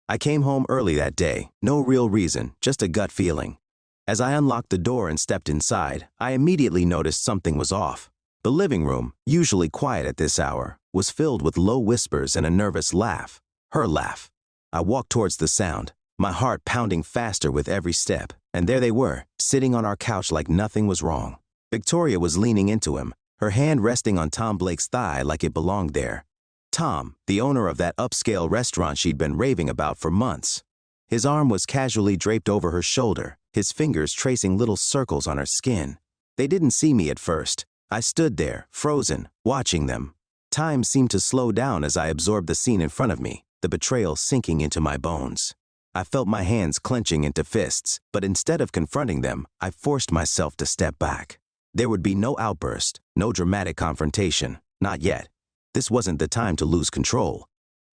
I came home early that day, no real reason, just a gut feeling. As I unlocked the door and stepped inside, I immediately noticed something was off. The living room, usually quiet at this hour, was filled with low whispers and a nervous laugh. Her laugh. I walked towards the sound, my heart pounding faster with every step, and there they were, sitting on our couch like nothing was wrong. Victoria was leaning into him, her hand resting on Tom Blake's thigh like it belonged there. Tom, the owner of that upscale restaurant she'd been raving about for months. His arm was casually draped over her shoulder, his fingers tracing little circles on her skin. They didn't see me at first. I stood there, frozen, watching them. Time seemed to slow down as I absorbed the scene in front of me, the betrayal sinking into my bones. I felt my hands clenching into fists, but instead of confronting them, I forced myself to step back. There would be no outburst, no dramatic confrontation, not yet. This wasn't the time to lose control.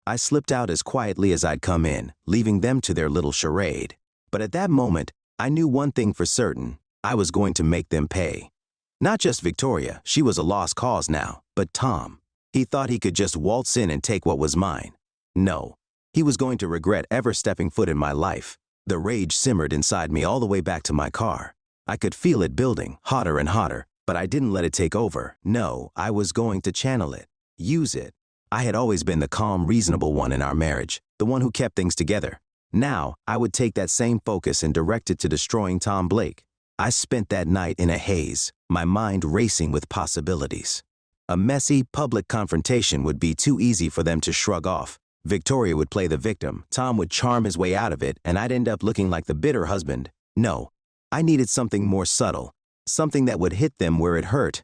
I slipped out as quietly as I'd come in, leaving them to their little charade. But at that moment, I knew one thing for certain. I was going to make them pay. Not just Victoria, she was a lost cause now, but Tom. He thought he could just waltz in and take what was mine. No, he was going to regret ever stepping foot in my life. The rage simmered inside me all the way back to my car. I could feel it building, hotter and hotter, but I didn't let it take over. No, I was going to channel it. Use it. I had always been the calm, reasonable one in our marriage, the one who kept things together. Now, I would take that same focus and direct it to destroying Tom Blake. I spent that night in a haze, my mind racing with possibilities. A messy, public confrontation would be too easy for them to shrug off. Victoria would play the victim, Tom would charm his way out of it, and I'd end up looking like the bitter husband. No, I needed something more subtle, something that would hit them where it hurt.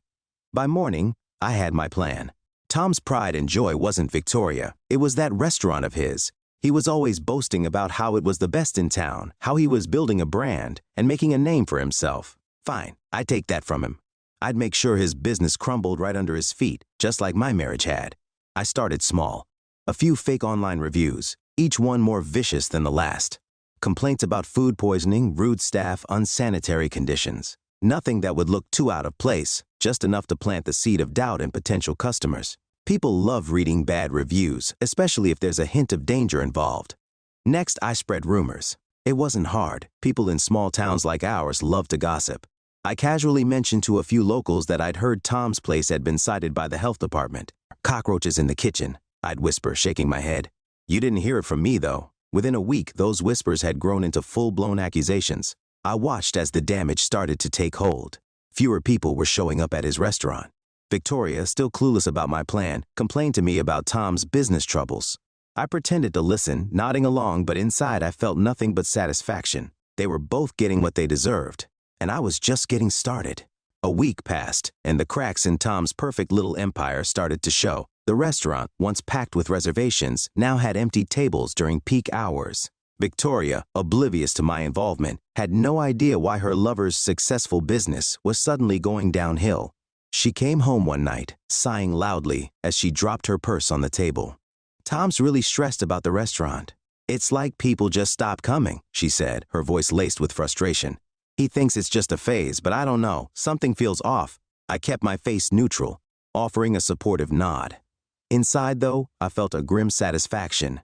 By morning, I had my plan. Tom's pride and joy wasn't Victoria, it was that restaurant of his. He was always boasting about how it was the best in town, how he was building a brand and making a name for himself. Fine, I'd take that from him. I'd make sure his business crumbled right under his feet, just like my marriage had. I started small. A few fake online reviews, each one more vicious than the last. Complaints about food poisoning, rude staff, unsanitary conditions. Nothing that would look too out of place, just enough to plant the seed of doubt in potential customers. People love reading bad reviews, especially if there's a hint of danger involved. Next, I spread rumors. It wasn't hard. People in small towns like ours love to gossip. I casually mentioned to a few locals that I'd heard Tom's place had been cited by the health department. Cockroaches in the kitchen, I'd whisper, shaking my head. You didn't hear it from me, though. Within a week, those whispers had grown into full-blown accusations. I watched as the damage started to take hold. Fewer people were showing up at his restaurant. Victoria, still clueless about my plan, complained to me about Tom's business troubles. I pretended to listen, nodding along, but inside I felt nothing but satisfaction. They were both getting what they deserved, and I was just getting started. A week passed, and the cracks in Tom's perfect little empire started to show. The restaurant, once packed with reservations, now had empty tables during peak hours. Victoria, oblivious to my involvement, had no idea why her lover's successful business was suddenly going downhill. She came home one night, sighing loudly as she dropped her purse on the table. Tom's really stressed about the restaurant. It's like people just stopped coming, she said, her voice laced with frustration. He thinks it's just a phase, but I don't know. Something feels off. I kept my face neutral, offering a supportive nod. Inside, though, I felt a grim satisfaction.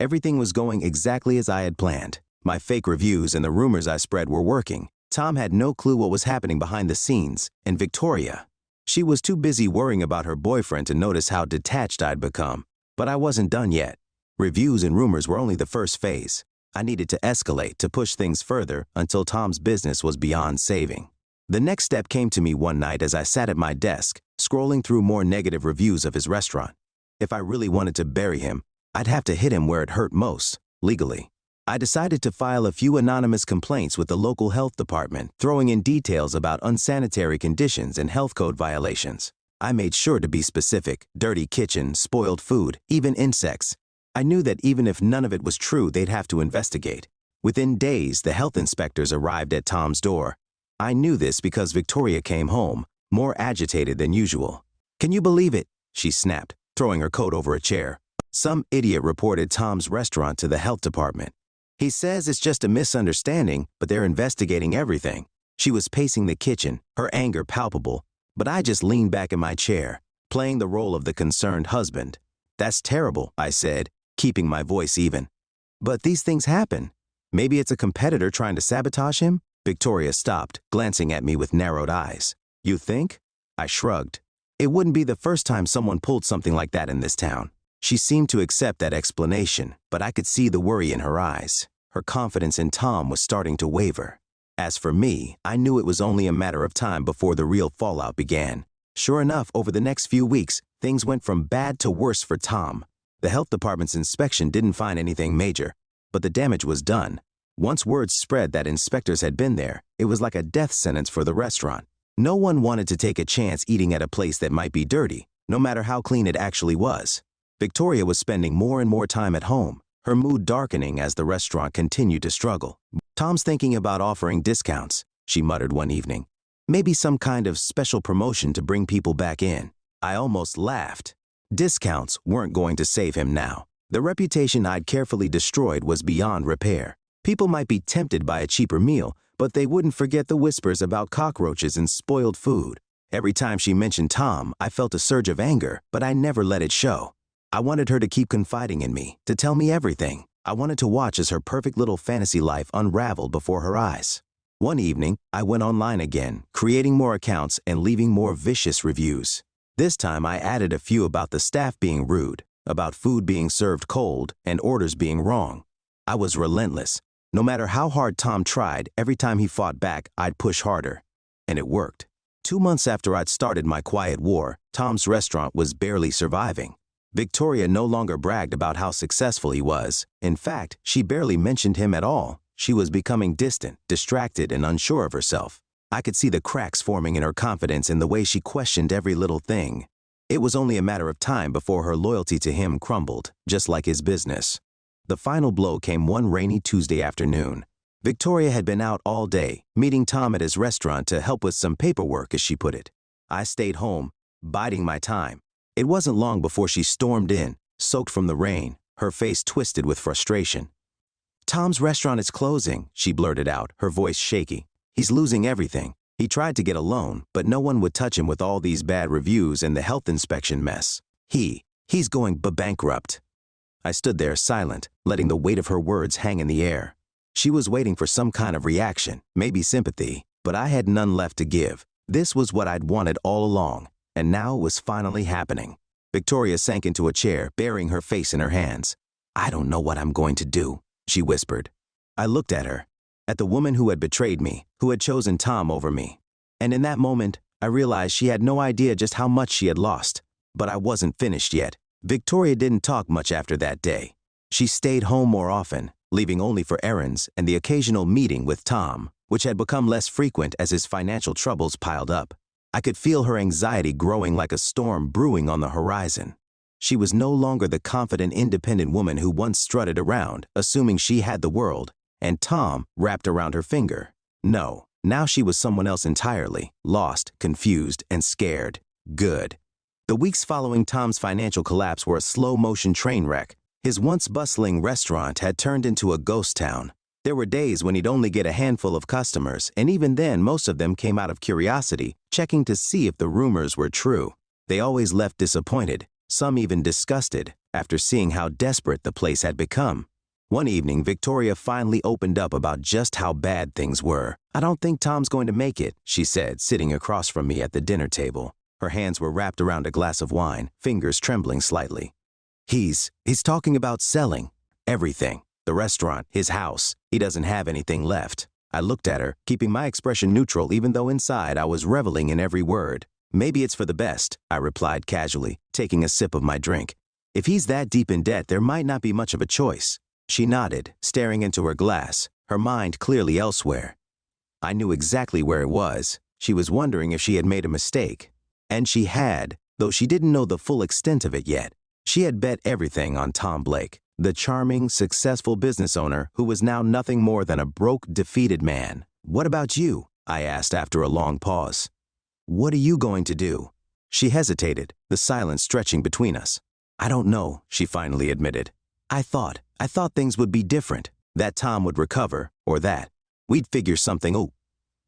Everything was going exactly as I had planned. My fake reviews and the rumors I spread were working. Tom had no clue what was happening behind the scenes, and Victoria, she was too busy worrying about her boyfriend to notice how detached I'd become. But I wasn't done yet. Reviews and rumors were only the first phase. I needed to escalate to push things further until Tom's business was beyond saving. The next step came to me one night as I sat at my desk, scrolling through more negative reviews of his restaurant. If I really wanted to bury him, I'd have to hit him where it hurt most, legally. I decided to file a few anonymous complaints with the local health department, throwing in details about unsanitary conditions and health code violations. I made sure to be specific: dirty kitchen, spoiled food, even insects. I knew that even if none of it was true, they'd have to investigate. Within days, the health inspectors arrived at Tom's door. I knew this because Victoria came home, more agitated than usual. "Can you believe it?" she snapped, throwing her coat over a chair. "Some idiot reported Tom's restaurant to the health department. He says it's just a misunderstanding, but they're investigating everything." She was pacing the kitchen, her anger palpable, but I just leaned back in my chair, playing the role of the concerned husband. "That's terrible," I said, keeping my voice even. But these things happen. Maybe it's a competitor trying to sabotage him? Victoria stopped, glancing at me with narrowed eyes. You think? I shrugged. It wouldn't be the first time someone pulled something like that in this town. She seemed to accept that explanation, but I could see the worry in her eyes. Her confidence in Tom was starting to waver. As for me, I knew it was only a matter of time before the real fallout began. Sure enough, over the next few weeks, things went from bad to worse for Tom. The health department's inspection didn't find anything major, but the damage was done. Once word spread that inspectors had been there, it was like a death sentence for the restaurant. No one wanted to take a chance eating at a place that might be dirty, no matter how clean it actually was. Victoria was spending more and more time at home, her mood darkening as the restaurant continued to struggle. Tom's thinking about offering discounts, she muttered one evening. Maybe some kind of special promotion to bring people back in. I almost laughed. Discounts weren't going to save him now. The reputation I'd carefully destroyed was beyond repair. People might be tempted by a cheaper meal, but they wouldn't forget the whispers about cockroaches and spoiled food. Every time she mentioned Tom, I felt a surge of anger, but I never let it show. I wanted her to keep confiding in me, to tell me everything. I wanted to watch as her perfect little fantasy life unraveled before her eyes. One evening, I went online again, creating more accounts and leaving more vicious reviews. This time I added a few about the staff being rude, about food being served cold, and orders being wrong. I was relentless. No matter how hard Tom tried, every time he fought back, I'd push harder. And it worked. 2 months after I'd started my quiet war, Tom's restaurant was barely surviving. Victoria no longer bragged about how successful he was. In fact, she barely mentioned him at all. She was becoming distant, distracted, and unsure of herself. I could see the cracks forming in her confidence in the way she questioned every little thing. It was only a matter of time before her loyalty to him crumbled, just like his business. The final blow came one rainy Tuesday afternoon. Victoria had been out all day, meeting Tom at his restaurant to help with some paperwork, as she put it. I stayed home, biding my time. It wasn't long before she stormed in, soaked from the rain, her face twisted with frustration. "Tom's restaurant is closing," she blurted out, her voice shaky. "He's losing everything. He tried to get a loan, but no one would touch him with all these bad reviews and the health inspection mess. He's going bankrupt." I stood there silent, letting the weight of her words hang in the air. She was waiting for some kind of reaction, maybe sympathy, but I had none left to give. This was what I'd wanted all along, and now it was finally happening. Victoria sank into a chair, burying her face in her hands. "I don't know what I'm going to do," she whispered. I looked at her, at the woman who had betrayed me, who had chosen Tom over me. And in that moment, I realized she had no idea just how much she had lost. But I wasn't finished yet. Victoria didn't talk much after that day. She stayed home more often, leaving only for errands and the occasional meeting with Tom, which had become less frequent as his financial troubles piled up. I could feel her anxiety growing like a storm brewing on the horizon. She was no longer the confident, independent woman who once strutted around, assuming she had the world, and Tom wrapped around her finger. No, now she was someone else entirely, lost, confused, and scared. Good. The weeks following Tom's financial collapse were a slow-motion train wreck. His once bustling restaurant had turned into a ghost town. There were days when he'd only get a handful of customers, and even then most of them came out of curiosity, checking to see if the rumors were true. They always left disappointed, some even disgusted, after seeing how desperate the place had become. One evening, Victoria finally opened up about just how bad things were. "I don't think Tom's going to make it," she said, sitting across from me at the dinner table. Her hands were wrapped around a glass of wine, fingers trembling slightly. He's talking about selling everything. The restaurant, his house. He doesn't have anything left." I looked at her, keeping my expression neutral even though inside I was reveling in every word. "Maybe it's for the best," I replied casually, taking a sip of my drink. "If he's that deep in debt, there might not be much of a choice." She nodded, staring into her glass, her mind clearly elsewhere. I knew exactly where it was. She was wondering if she had made a mistake. And she had, though she didn't know the full extent of it yet. She had bet everything on Tom Blake, the charming, successful business owner who was now nothing more than a broke, defeated man. "What about you?" I asked after a long pause. "What are you going to do?" She hesitated, the silence stretching between us. "I don't know," she finally admitted. I thought things would be different, that Tom would recover, or that we'd figure something out."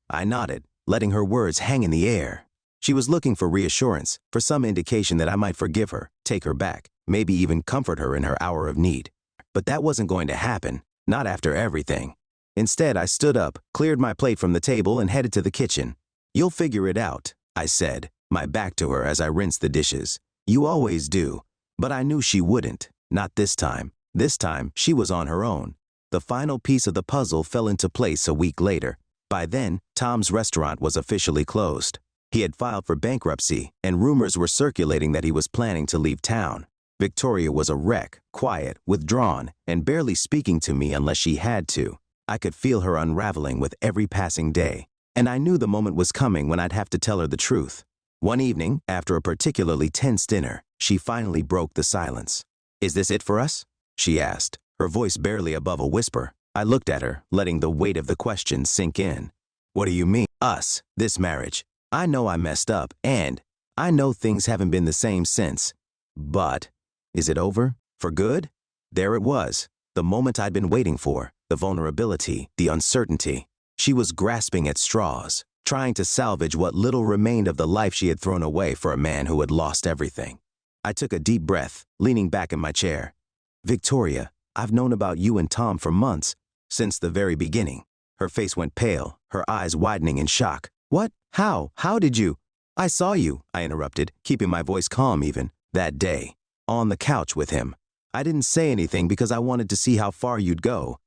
I nodded, letting her words hang in the air. She was looking for reassurance, for some indication that I might forgive her, take her back, maybe even comfort her in her hour of need. But that wasn't going to happen, not after everything. Instead, I stood up, cleared my plate from the table, and headed to the kitchen. "You'll figure it out," I said, my back to her as I rinsed the dishes. "You always do." But I knew she wouldn't, not this time. This time, she was on her own. The final piece of the puzzle fell into place a week later. By then, Tom's restaurant was officially closed. He had filed for bankruptcy, and rumors were circulating that he was planning to leave town. Victoria was a wreck, quiet, withdrawn, and barely speaking to me unless she had to. I could feel her unraveling with every passing day, and I knew the moment was coming when I'd have to tell her the truth. One evening, after a particularly tense dinner, she finally broke the silence. "Is this it for us?" she asked, her voice barely above a whisper. I looked at her, letting the weight of the question sink in. "What do you mean? Us, this marriage. I know I messed up, and I know things haven't been the same since. But is it over? For good?" There it was, the moment I'd been waiting for, the vulnerability, the uncertainty. She was grasping at straws, trying to salvage what little remained of the life she had thrown away for a man who had lost everything. I took a deep breath, leaning back in my chair. "Victoria, I've known about you and Tom for months, since the very beginning." Her face went pale, her eyes widening in shock. "What? How? How did you?" "I saw you," I interrupted, keeping my voice calm even, "that day, on the couch with him. I didn't say anything because I wanted to see how far you'd go.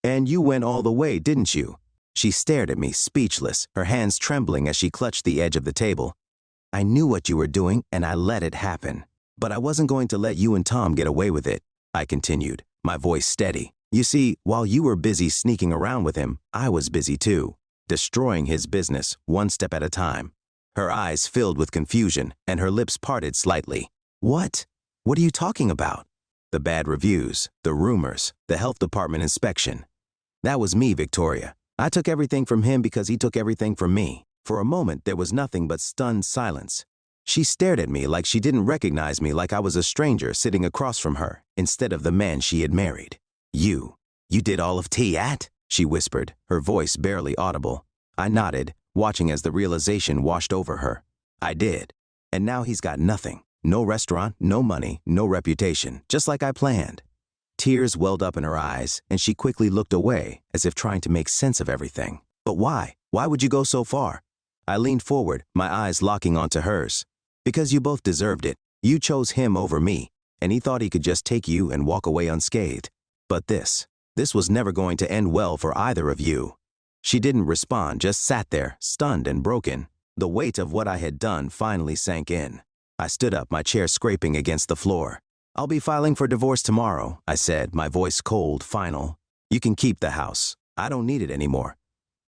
And you went all the way, didn't you?" She stared at me, speechless, her hands trembling as she clutched the edge of the table. "I knew what you were doing, and I let it happen. But I wasn't going to let you and Tom get away with it," I continued, my voice steady. "You see, while you were busy sneaking around with him, I was busy too, destroying his business, one step at a time." Her eyes filled with confusion, and her lips parted slightly. "What? What are you talking about?" "The bad reviews, the rumors, the health department inspection. That was me, Victoria. I took everything from him because he took everything from me." For a moment, there was nothing but stunned silence. She stared at me like she didn't recognize me, like I was a stranger sitting across from her, instead of the man she had married. You did all of that?" she whispered, her voice barely audible. I nodded, watching as the realization washed over her. "I did. And now he's got nothing. No restaurant, no money, no reputation, just like I planned." Tears welled up in her eyes, and she quickly looked away, as if trying to make sense of everything. "But why? Why would you go so far?" I leaned forward, my eyes locking onto hers. "Because you both deserved it. You chose him over me, and he thought he could just take you and walk away unscathed. But this was never going to end well for either of you." She didn't respond, just sat there, stunned and broken. The weight of what I had done finally sank in. I stood up, my chair scraping against the floor. "I'll be filing for divorce tomorrow," I said, my voice cold, final. "You can keep the house. I don't need it anymore.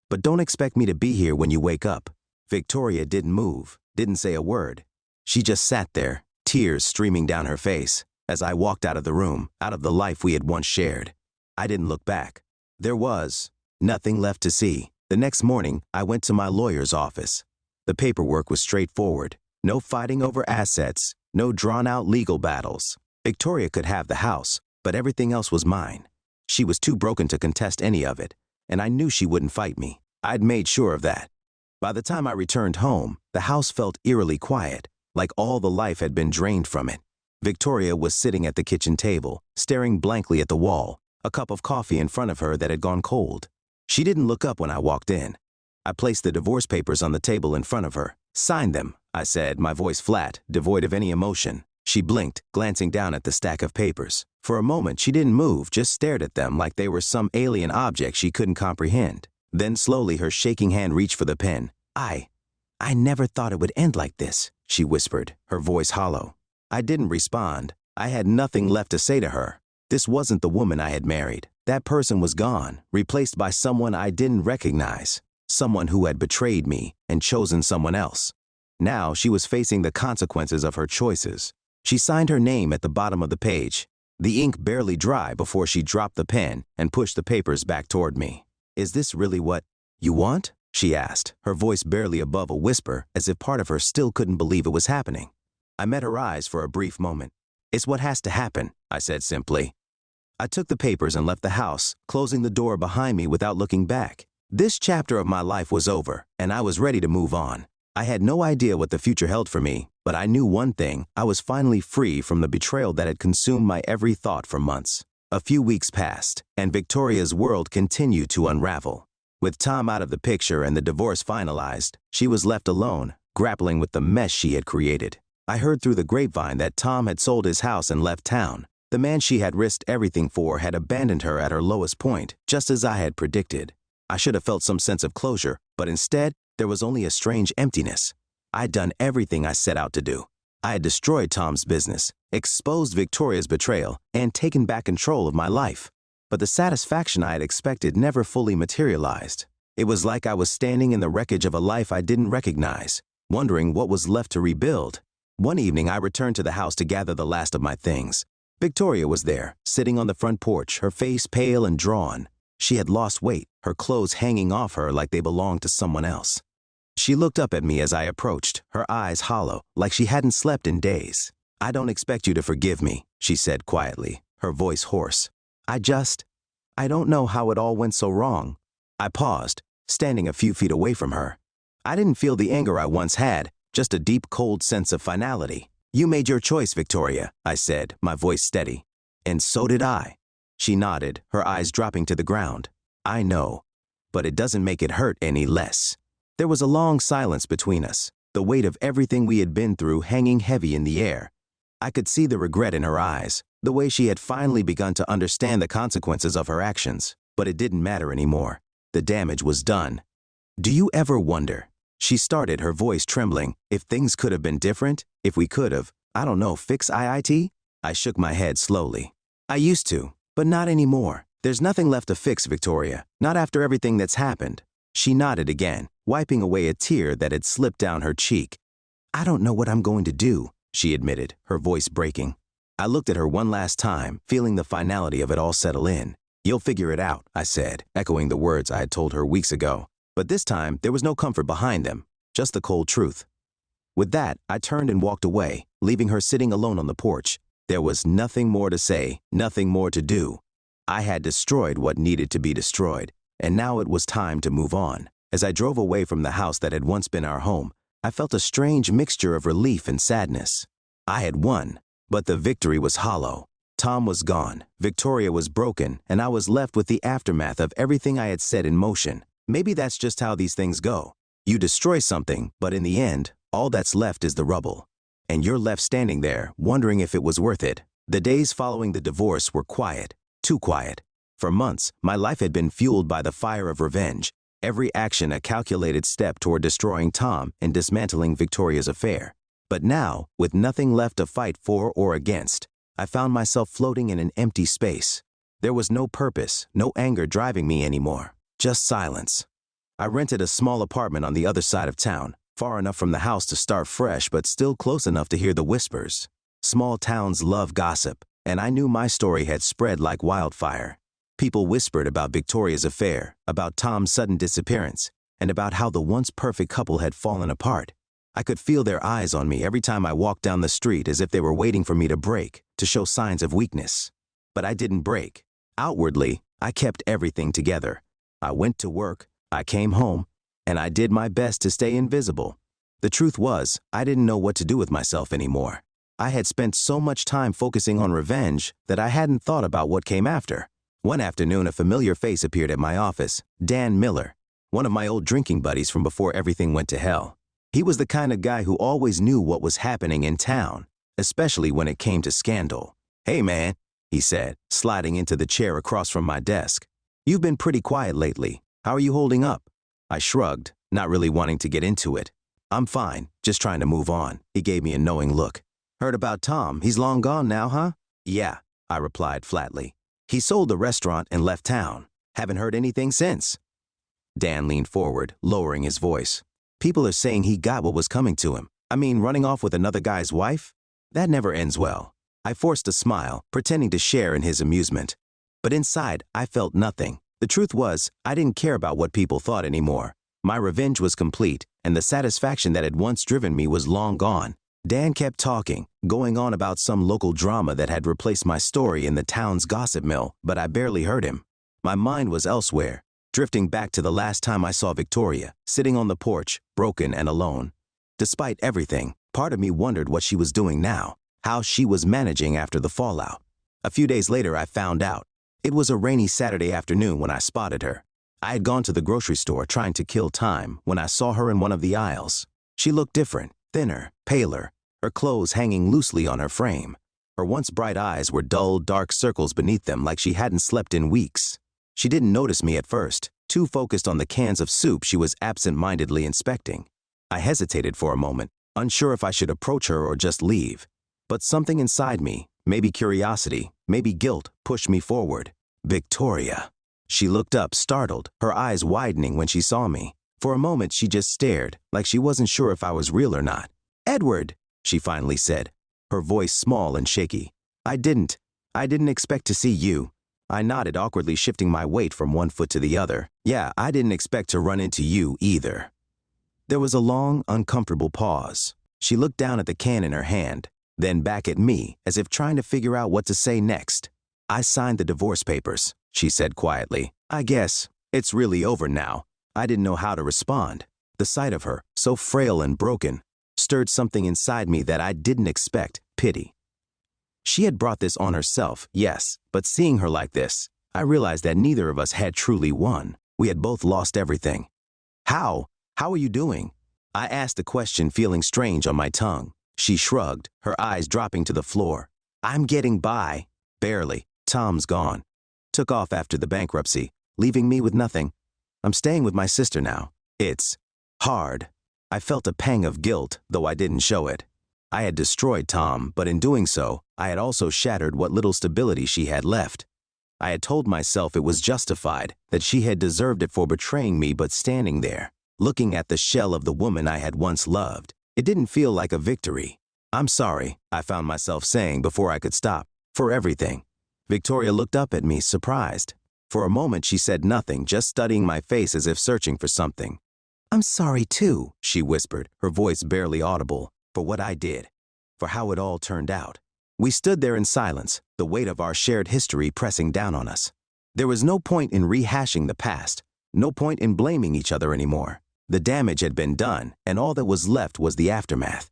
But don't expect me to be here when you wake up." Victoria didn't move, didn't say a word. She just sat there, tears streaming down her face, as I walked out of the room, out of the life we had once shared. I didn't look back. There was nothing left to see. The next morning, I went to my lawyer's office. The paperwork was straightforward. No fighting over assets, no drawn-out legal battles. Victoria could have the house, but everything else was mine. She was too broken to contest any of it, and I knew she wouldn't fight me. I'd made sure of that. By the time I returned home, the house felt eerily quiet, like all the life had been drained from it. Victoria was sitting at the kitchen table, staring blankly at the wall, a cup of coffee in front of her that had gone cold. She didn't look up when I walked in. I placed the divorce papers on the table in front of her. "Sign them," I said, my voice flat, devoid of any emotion. She blinked, glancing down at the stack of papers. For a moment, she didn't move, just stared at them like they were some alien object she couldn't comprehend. Then slowly, her shaking hand reached for the pen. I never thought it would end like this," she whispered, her voice hollow. I didn't respond. I had nothing left to say to her. This wasn't the woman I had married. That person was gone, replaced by someone I didn't recognize. Someone who had betrayed me and chosen someone else. Now she was facing the consequences of her choices. She signed her name at the bottom of the page, the ink barely dry before she dropped the pen and pushed the papers back toward me. "Is this really what you want?" she asked, her voice barely above a whisper, as if part of her still couldn't believe it was happening. I met her eyes for a brief moment. "It's what has to happen," I said simply. I took the papers and left the house, closing the door behind me without looking back. This chapter of my life was over, and I was ready to move on. I had no idea what the future held for me, but I knew one thing: I was finally free from the betrayal that had consumed my every thought for months. A few weeks passed, and Victoria's world continued to unravel. With Tom out of the picture and the divorce finalized, she was left alone, grappling with the mess she had created. I heard through the grapevine that Tom had sold his house and left town. The man she had risked everything for had abandoned her at her lowest point, just as I had predicted. I should have felt some sense of closure, but instead, there was only a strange emptiness. I'd done everything I set out to do. I had destroyed Tom's business, exposed Victoria's betrayal, and taken back control of my life. But the satisfaction I had expected never fully materialized. It was like I was standing in the wreckage of a life I didn't recognize, wondering what was left to rebuild. One evening, I returned to the house to gather the last of my things. Victoria was there, sitting on the front porch, her face pale and drawn. She had lost weight, her clothes hanging off her like they belonged to someone else. She looked up at me as I approached, her eyes hollow, like she hadn't slept in days. "I don't expect you to forgive me," she said quietly, her voice hoarse. I don't know how it all went so wrong." I paused, standing a few feet away from her. I didn't feel the anger I once had, just a deep, cold sense of finality. "You made your choice, Victoria," I said, my voice steady. "And so did I." She nodded, her eyes dropping to the ground. "I know, but it doesn't make it hurt any less." There was a long silence between us, the weight of everything we had been through hanging heavy in the air. I could see the regret in her eyes, the way she had finally begun to understand the consequences of her actions. But it didn't matter anymore. The damage was done. "Do you ever wonder," she started, her voice trembling, "if things could have been different? If we could have, I don't know, fix IIT?" I shook my head slowly. "I used to, but not anymore. There's nothing left to fix, Victoria, not after everything that's happened." She nodded again, wiping away a tear that had slipped down her cheek. "I don't know what I'm going to do," she admitted, her voice breaking. I looked at her one last time, feeling the finality of it all settle in. "You'll figure it out," I said, echoing the words I had told her weeks ago. But this time, there was no comfort behind them, just the cold truth. With that, I turned and walked away, leaving her sitting alone on the porch. There was nothing more to say, nothing more to do. I had destroyed what needed to be destroyed, and now it was time to move on. As I drove away from the house that had once been our home, I felt a strange mixture of relief and sadness. I had won, but the victory was hollow. Tom was gone, Victoria was broken, and I was left with the aftermath of everything I had set in motion. Maybe that's just how these things go. You destroy something, but in the end, all that's left is the rubble. And you're left standing there, wondering if it was worth it. The days following the divorce were quiet, too quiet. For months, my life had been fueled by the fire of revenge, every action a calculated step toward destroying Tom and dismantling Victoria's affair. But now, with nothing left to fight for or against, I found myself floating in an empty space. There was no purpose, no anger driving me anymore, just silence. I rented a small apartment on the other side of town, far enough from the house to start fresh but still close enough to hear the whispers. Small towns love gossip, and I knew my story had spread like wildfire. People whispered about Victoria's affair, about Tom's sudden disappearance, and about how the once perfect couple had fallen apart. I could feel their eyes on me every time I walked down the street, as if they were waiting for me to break, to show signs of weakness. But I didn't break. Outwardly, I kept everything together. I went to work, I came home, and I did my best to stay invisible. The truth was, I didn't know what to do with myself anymore. I had spent so much time focusing on revenge that I hadn't thought about what came after. One afternoon, a familiar face appeared at my office, Dan Miller, one of my old drinking buddies from before everything went to hell. He was the kind of guy who always knew what was happening in town, especially when it came to scandal. "Hey man," he said, sliding into the chair across from my desk. "You've been pretty quiet lately. How are you holding up?" I shrugged, not really wanting to get into it. "I'm fine, just trying to move on." He gave me a knowing look. "Heard about Tom? He's long gone now, huh?" "Yeah," I replied flatly. "He sold the restaurant and left town. Haven't heard anything since." Dan leaned forward, lowering his voice. "People are saying he got what was coming to him. I mean, running off with another guy's wife? That never ends well." I forced a smile, pretending to share in his amusement. But inside, I felt nothing. The truth was, I didn't care about what people thought anymore. My revenge was complete, and the satisfaction that had once driven me was long gone. Dan kept talking, going on about some local drama that had replaced my story in the town's gossip mill, but I barely heard him. My mind was elsewhere, drifting back to the last time I saw Victoria, sitting on the porch, broken and alone. Despite everything, part of me wondered what she was doing now, how she was managing after the fallout. A few days later, I found out. It was a rainy Saturday afternoon when I spotted her. I had gone to the grocery store trying to kill time when I saw her in one of the aisles. She looked different, thinner, paler, her clothes hanging loosely on her frame. Her once bright eyes were dull, dark circles beneath them like she hadn't slept in weeks. She didn't notice me at first, too focused on the cans of soup she was absent-mindedly inspecting. I hesitated for a moment, unsure if I should approach her or just leave. But something inside me, maybe curiosity, maybe guilt, pushed me forward. Victoria. She looked up, startled, her eyes widening when she saw me. For a moment, she just stared, like she wasn't sure if I was real or not. "Edward," she finally said, her voice small and shaky. I didn't expect to see you." I nodded, awkwardly shifting my weight from one foot to the other. "Yeah, I didn't expect to run into you either." There was a long, uncomfortable pause. She looked down at the can in her hand, then back at me, as if trying to figure out what to say next. "I signed the divorce papers," she said quietly. "I guess it's really over now." I didn't know how to respond. The sight of her, so frail and broken, stirred something inside me that I didn't expect: pity. She had brought this on herself, yes, but seeing her like this, I realized that neither of us had truly won. We had both lost everything. How are you doing?" I asked the question, feeling strange on my tongue. She shrugged, her eyes dropping to the floor. "I'm getting by. Barely. Tom's gone. Took off after the bankruptcy, leaving me with nothing. I'm staying with my sister now. It's hard." I felt a pang of guilt, though I didn't show it. I had destroyed Tom, but in doing so, I had also shattered what little stability she had left. I had told myself it was justified, that she had deserved it for betraying me, but standing there, looking at the shell of the woman I had once loved, it didn't feel like a victory. "I'm sorry," I found myself saying before I could stop, "for everything." Victoria looked up at me, surprised. For a moment she said nothing, just studying my face as if searching for something. "I'm sorry too," she whispered, her voice barely audible, "for what I did, for how it all turned out." We stood there in silence, the weight of our shared history pressing down on us. There was no point in rehashing the past, no point in blaming each other anymore. The damage had been done, and all that was left was the aftermath.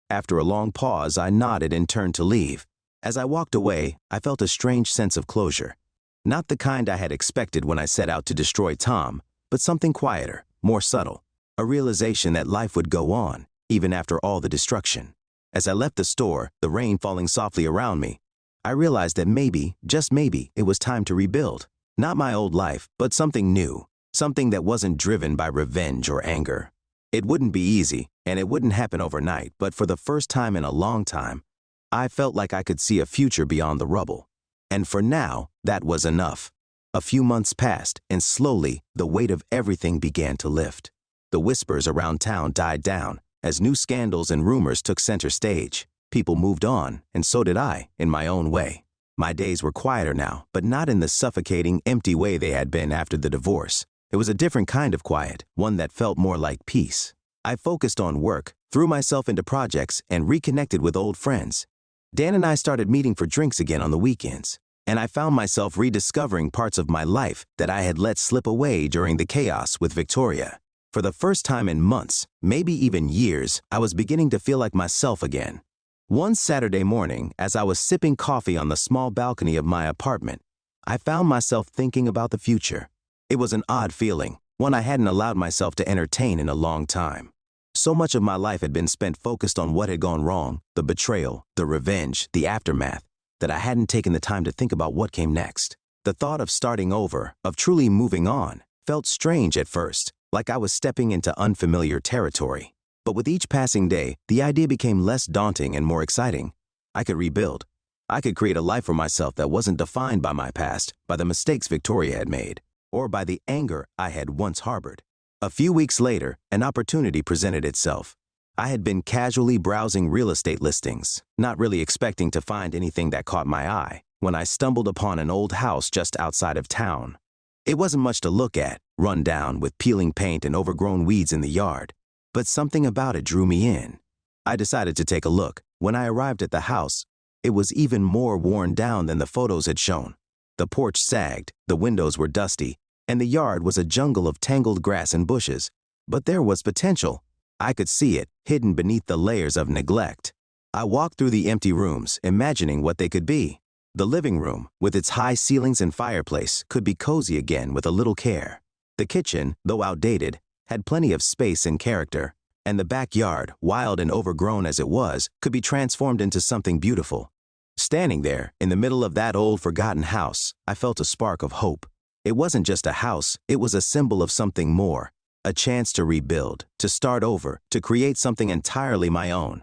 After a long pause, I nodded and turned to leave. As I walked away, I felt a strange sense of closure. Not the kind I had expected when I set out to destroy Tom, but something quieter, more subtle. A realization that life would go on, even after all the destruction. As I left the store, the rain falling softly around me, I realized that maybe, just maybe, it was time to rebuild. Not my old life, but something new. Something that wasn't driven by revenge or anger. It wouldn't be easy, and it wouldn't happen overnight, but for the first time in a long time, I felt like I could see a future beyond the rubble. And for now, that was enough. A few months passed, and slowly, the weight of everything began to lift. The whispers around town died down, as new scandals and rumors took center stage. People moved on, and so did I, in my own way. My days were quieter now, but not in the suffocating, empty way they had been after the divorce. It was a different kind of quiet, one that felt more like peace. I focused on work, threw myself into projects, and reconnected with old friends. Dan and I started meeting for drinks again on the weekends, and I found myself rediscovering parts of my life that I had let slip away during the chaos with Victoria. For the first time in months, maybe even years, I was beginning to feel like myself again. One Saturday morning, as I was sipping coffee on the small balcony of my apartment, I found myself thinking about the future. It was an odd feeling, one I hadn't allowed myself to entertain in a long time. So much of my life had been spent focused on what had gone wrong, the betrayal, the revenge, the aftermath, that I hadn't taken the time to think about what came next. The thought of starting over, of truly moving on, felt strange at first, like I was stepping into unfamiliar territory. But with each passing day, the idea became less daunting and more exciting. I could rebuild. I could create a life for myself that wasn't defined by my past, by the mistakes Victoria had made, or by the anger I had once harbored. A few weeks later, an opportunity presented itself. I had been casually browsing real estate listings, not really expecting to find anything that caught my eye, when I stumbled upon an old house just outside of town. It wasn't much to look at, run down with peeling paint and overgrown weeds in the yard, but something about it drew me in. I decided to take a look. When I arrived at the house, it was even more worn down than the photos had shown. The porch sagged, the windows were dusty, and the yard was a jungle of tangled grass and bushes. But there was potential. I could see it, hidden beneath the layers of neglect. I walked through the empty rooms, imagining what they could be. The living room, with its high ceilings and fireplace, could be cozy again with a little care. The kitchen, though outdated, had plenty of space and character, and the backyard, wild and overgrown as it was, could be transformed into something beautiful. Standing there, in the middle of that old forgotten house, I felt a spark of hope. It wasn't just a house, it was a symbol of something more. A chance to rebuild, to start over, to create something entirely my own.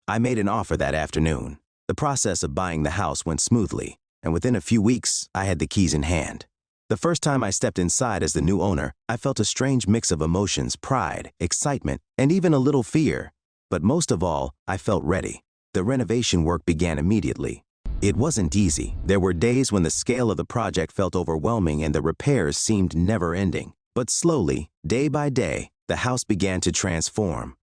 I made an offer that afternoon. The process of buying the house went smoothly, and within a few weeks, I had the keys in hand. The first time I stepped inside as the new owner, I felt a strange mix of emotions, pride, excitement, and even a little fear. But most of all, I felt ready. The renovation work began immediately. It wasn't easy. There were days when the scale of the project felt overwhelming and the repairs seemed never-ending. But slowly, day by day, the house began to transform.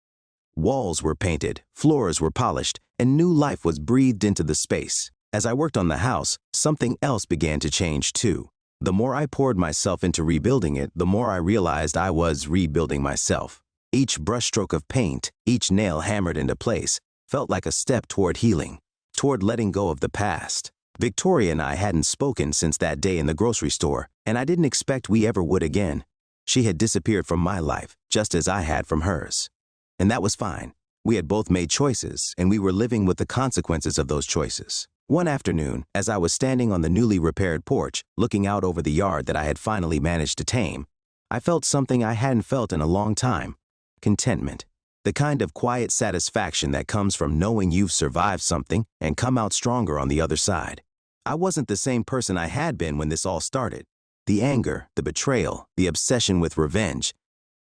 Walls were painted, floors were polished, and new life was breathed into the space. As I worked on the house, something else began to change too. The more I poured myself into rebuilding it, the more I realized I was rebuilding myself. Each brushstroke of paint, each nail hammered into place, felt like a step toward healing, toward letting go of the past. Victoria and I hadn't spoken since that day in the grocery store, and I didn't expect we ever would again. She had disappeared from my life, just as I had from hers. And that was fine. We had both made choices, and we were living with the consequences of those choices. One afternoon, as I was standing on the newly repaired porch, looking out over the yard that I had finally managed to tame, I felt something I hadn't felt in a long time. Contentment. The kind of quiet satisfaction that comes from knowing you've survived something and come out stronger on the other side. I wasn't the same person I had been when this all started. The anger, the betrayal, the obsession with revenge,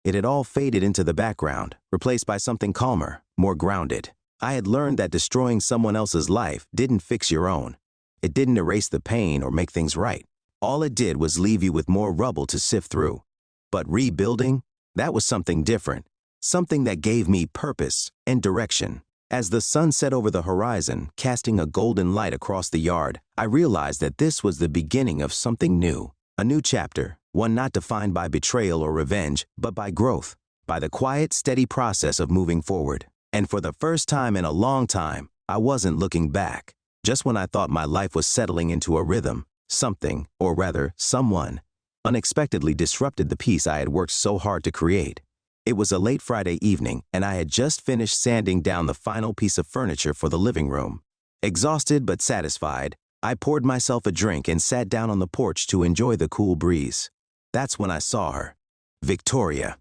it had all faded into the background, replaced by something calmer, more grounded. I had learned that destroying someone else's life didn't fix your own. It didn't erase the pain or make things right. All it did was leave you with more rubble to sift through. But rebuilding, that was something different. Something that gave me purpose and direction. As the sun set over the horizon, casting a golden light across the yard, I realized that this was the beginning of something new. A new chapter, one not defined by betrayal or revenge, but by growth, by the quiet, steady process of moving forward. And for the first time in a long time, I wasn't looking back. Just when I thought my life was settling into a rhythm, something, or rather, someone, unexpectedly disrupted the peace I had worked so hard to create. It was a late Friday evening, and I had just finished sanding down the final piece of furniture for the living room. Exhausted but satisfied, I poured myself a drink and sat down on the porch to enjoy the cool breeze. That's when I saw her. Victoria.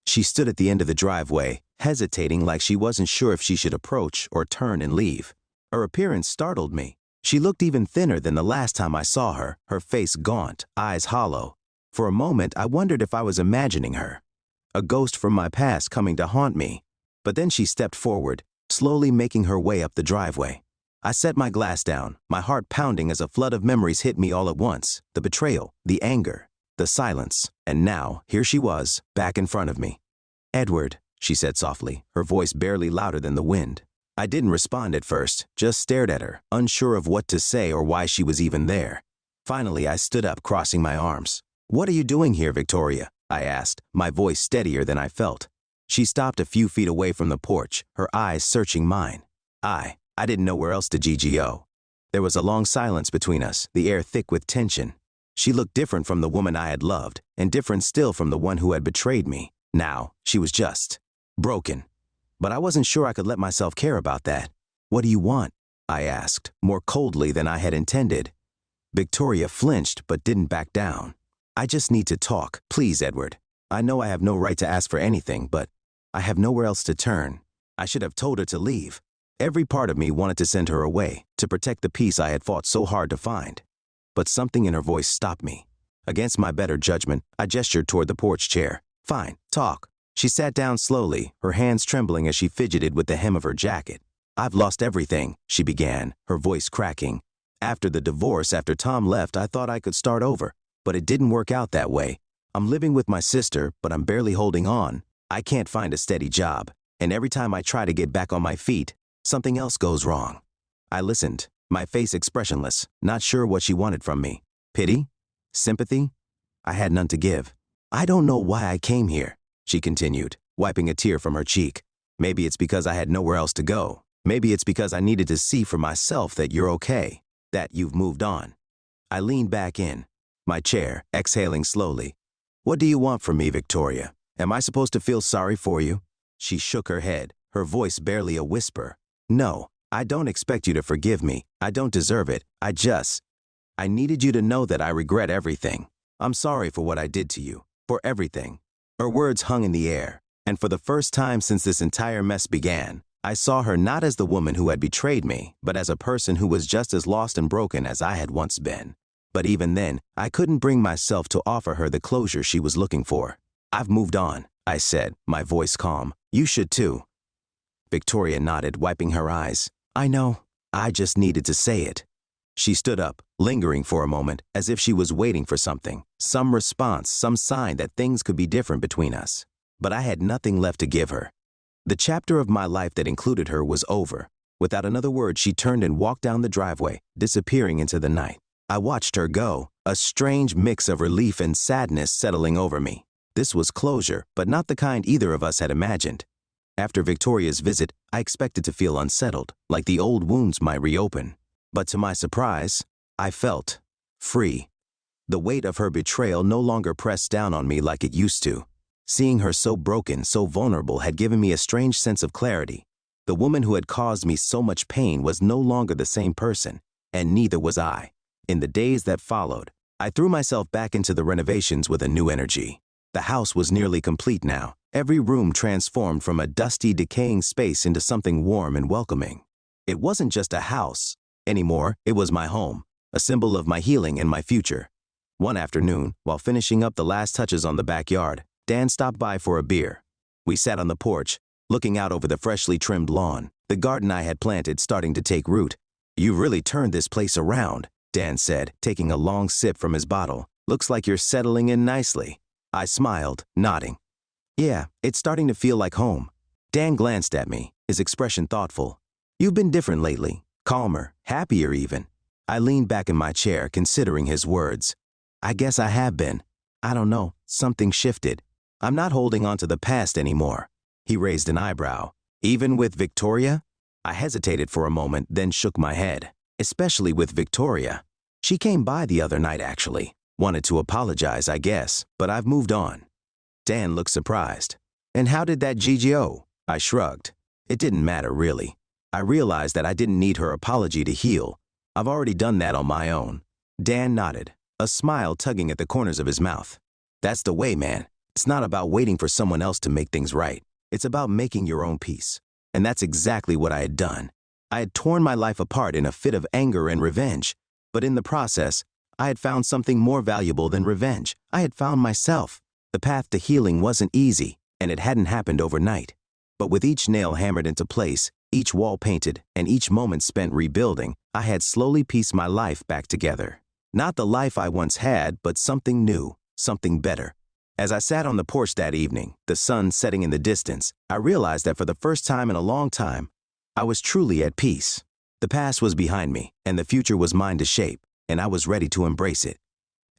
She stood at the end of the driveway, hesitating like she wasn't sure if she should approach or turn and leave. Her appearance startled me. She looked even thinner than the last time I saw her, her face gaunt, eyes hollow. For a moment, I wondered if I was imagining her. A ghost from my past coming to haunt me. But then she stepped forward, slowly making her way up the driveway. I set my glass down, my heart pounding as a flood of memories hit me all at once. The betrayal, the anger, the silence, and now, here she was, back in front of me. "Edward," she said softly, her voice barely louder than the wind. I didn't respond at first, just stared at her, unsure of what to say or why she was even there. Finally, I stood up, crossing my arms. "What are you doing here, Victoria?" I asked, my voice steadier than I felt. She stopped a few feet away from the porch, her eyes searching mine. I didn't know where else to GGO. There was a long silence between us, the air thick with tension. She looked different from the woman I had loved, and different still from the one who had betrayed me. Now, she was just broken. But I wasn't sure I could let myself care about that. "What do you want?" I asked, more coldly than I had intended. Victoria flinched but didn't back down. "I just need to talk, please, Edward. I know I have no right to ask for anything, but I have nowhere else to turn. I should have told her to leave." Every part of me wanted to send her away, to protect the peace I had fought so hard to find. But something in her voice stopped me. Against my better judgment, I gestured toward the porch chair. "Fine, talk." She sat down slowly, her hands trembling as she fidgeted with the hem of her jacket. "I've lost everything," she began, her voice cracking. "After the divorce, after Tom left, I thought I could start over, but it didn't work out that way. I'm living with my sister, but I'm barely holding on. I can't find a steady job, and every time I try to get back on my feet, something else goes wrong." I listened, my face expressionless, not sure what she wanted from me. Pity? Sympathy? I had none to give. "I don't know why I came here," she continued, wiping a tear from her cheek. "Maybe it's because I had nowhere else to go. Maybe it's because I needed to see for myself that you're okay. That you've moved on. I leaned back in my chair, exhaling slowly. What do you want from me, Victoria? Am I supposed to feel sorry for you? She shook her head, her voice barely a whisper. No, I don't expect you to forgive me. I don't deserve it. I needed you to know that I regret everything. I'm sorry for what I did to you, for everything. Her words hung in the air, and for the first time since this entire mess began, I saw her not as the woman who had betrayed me, but as a person who was just as lost and broken as I had once been. But even then, I couldn't bring myself to offer her the closure she was looking for. I've moved on, I said, my voice calm. You should too. Victoria nodded, wiping her eyes. I know. I just needed to say it. She stood up, lingering for a moment, as if she was waiting for something, some response, some sign that things could be different between us. But I had nothing left to give her. The chapter of my life that included her was over. Without another word, she turned and walked down the driveway, disappearing into the night. I watched her go, a strange mix of relief and sadness settling over me. This was closure, but not the kind either of us had imagined. After Victoria's visit, I expected to feel unsettled, like the old wounds might reopen. But to my surprise, I felt free. The weight of her betrayal no longer pressed down on me like it used to. Seeing her so broken, so vulnerable had given me a strange sense of clarity. The woman who had caused me so much pain was no longer the same person, and neither was I. In the days that followed, I threw myself back into the renovations with a new energy. The house was nearly complete now, every room transformed from a dusty, decaying space into something warm and welcoming. It wasn't just a house anymore, it was my home, a symbol of my healing and my future. One afternoon, while finishing up the last touches on the backyard, Dan stopped by for a beer. We sat on the porch, looking out over the freshly trimmed lawn, the garden I had planted starting to take root. "You've really turned this place around," Dan said, taking a long sip from his bottle. "Looks like you're settling in nicely." I smiled, nodding. "Yeah, it's starting to feel like home." Dan glanced at me, his expression thoughtful. "You've been different lately, calmer, happier even." I leaned back in my chair, considering his words. "I guess I have been. I don't know, something shifted. I'm not holding on to the past anymore." He raised an eyebrow. "Even with Victoria?" I hesitated for a moment, then shook my head. "Especially with Victoria. She came by the other night, actually. Wanted to apologize, I guess, but I've moved on." Dan looked surprised. "And how did that GGO?" I shrugged. It didn't matter, really. I realized that I didn't need her apology to heal. I've already done that on my own. Dan nodded, a smile tugging at the corners of his mouth. "That's the way, man. It's not about waiting for someone else to make things right. It's about making your own peace." And that's exactly what I had done. I had torn my life apart in a fit of anger and revenge. But in the process, I had found something more valuable than revenge. I had found myself. The path to healing wasn't easy, and it hadn't happened overnight. But with each nail hammered into place, each wall painted, and each moment spent rebuilding, I had slowly pieced my life back together. Not the life I once had, but something new, something better. As I sat on the porch that evening, the sun setting in the distance, I realized that for the first time in a long time, I was truly at peace. The past was behind me, and the future was mine to shape, and I was ready to embrace it.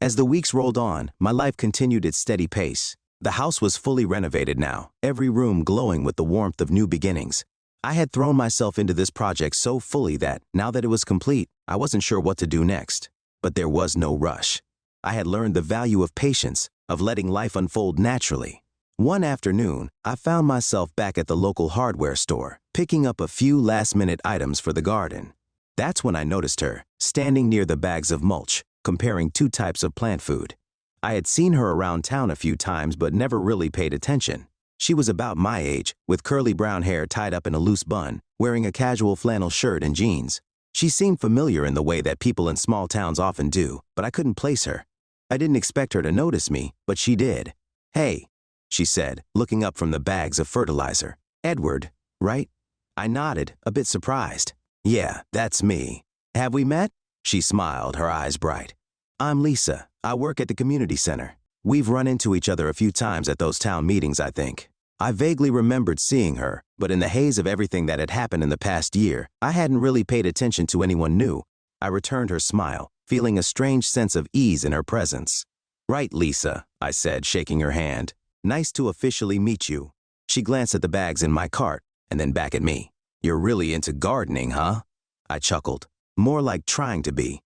As the weeks rolled on, my life continued its steady pace. The house was fully renovated now, every room glowing with the warmth of new beginnings. I had thrown myself into this project so fully that, now that it was complete, I wasn't sure what to do next. But there was no rush. I had learned the value of patience, of letting life unfold naturally. One afternoon, I found myself back at the local hardware store, picking up a few last-minute items for the garden. That's when I noticed her, standing near the bags of mulch, comparing two types of plant food. I had seen her around town a few times but never really paid attention. She was about my age, with curly brown hair tied up in a loose bun, wearing a casual flannel shirt and jeans. She seemed familiar in the way that people in small towns often do, but I couldn't place her. I didn't expect her to notice me, but she did. "Hey," she said, looking up from the bags of fertilizer. "Edward, right?" I nodded, a bit surprised. "Yeah, that's me. Have we met?" She smiled, her eyes bright. "I'm Lisa. I work at the community center. We've run into each other a few times at those town meetings, I think." I vaguely remembered seeing her, but in the haze of everything that had happened in the past year, I hadn't really paid attention to anyone new. I returned her smile, feeling a strange sense of ease in her presence. "Right, Lisa," I said, shaking her hand. "Nice to officially meet you." She glanced at the bags in my cart, and then back at me. "You're really into gardening, huh?" I chuckled. More like trying to be.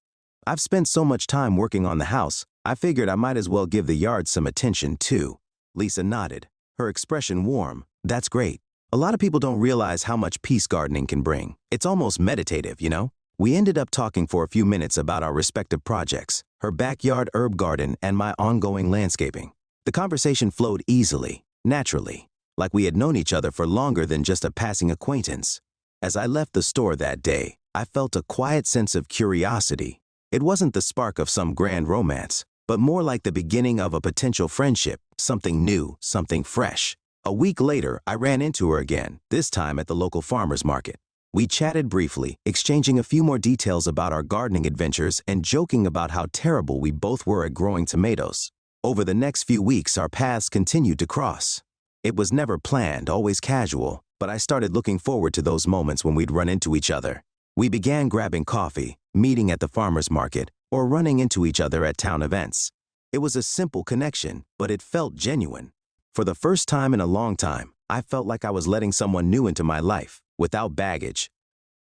I've spent so much time working on the house, I figured I might as well give the yard some attention too. Lisa nodded, her expression warm. That's great. A lot of people don't realize how much peace gardening can bring. It's almost meditative, you know? We ended up talking for a few minutes about our respective projects, her backyard herb garden and my ongoing landscaping. The conversation flowed easily, naturally, like we had known each other for longer than just a passing acquaintance. As I left the store that day, I felt a quiet sense of curiosity. It wasn't the spark of some grand romance, but more like the beginning of a potential friendship, something new, something fresh. A week later, I ran into her again, this time at the local farmer's market. We chatted briefly, exchanging a few more details about our gardening adventures and joking about how terrible we both were at growing tomatoes. Over the next few weeks, our paths continued to cross. It was never planned, always casual, but I started looking forward to those moments when we'd run into each other. We began grabbing coffee, meeting at the farmer's market, or running into each other at town events. It was a simple connection, but it felt genuine. For the first time in a long time, I felt like I was letting someone new into my life, without baggage,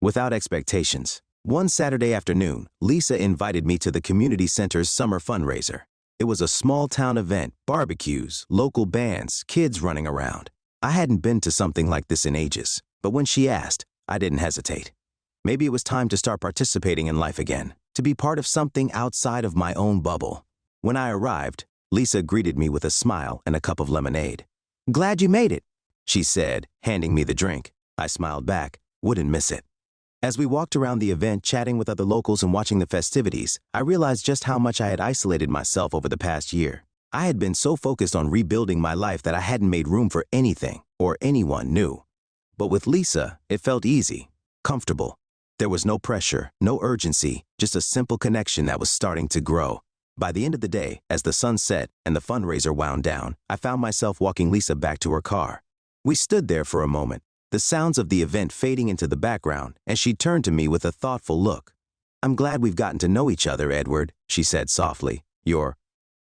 without expectations. One Saturday afternoon, Lisa invited me to the community center's summer fundraiser. It was a small-town event, barbecues, local bands, kids running around. I hadn't been to something like this in ages, but when she asked, I didn't hesitate. Maybe it was time to start participating in life again, to be part of something outside of my own bubble. When I arrived, Lisa greeted me with a smile and a cup of lemonade. "Glad you made it," she said, handing me the drink. I smiled back, wouldn't miss it. As we walked around the event, chatting with other locals and watching the festivities, I realized just how much I had isolated myself over the past year. I had been so focused on rebuilding my life that I hadn't made room for anything or anyone new. But with Lisa, it felt easy, comfortable. There was no pressure, no urgency, just a simple connection that was starting to grow. By the end of the day, as the sun set and the fundraiser wound down, I found myself walking Lisa back to her car. We stood there for a moment, the sounds of the event fading into the background, and she turned to me with a thoughtful look. "I'm glad we've gotten to know each other, Edward," she said softly. You're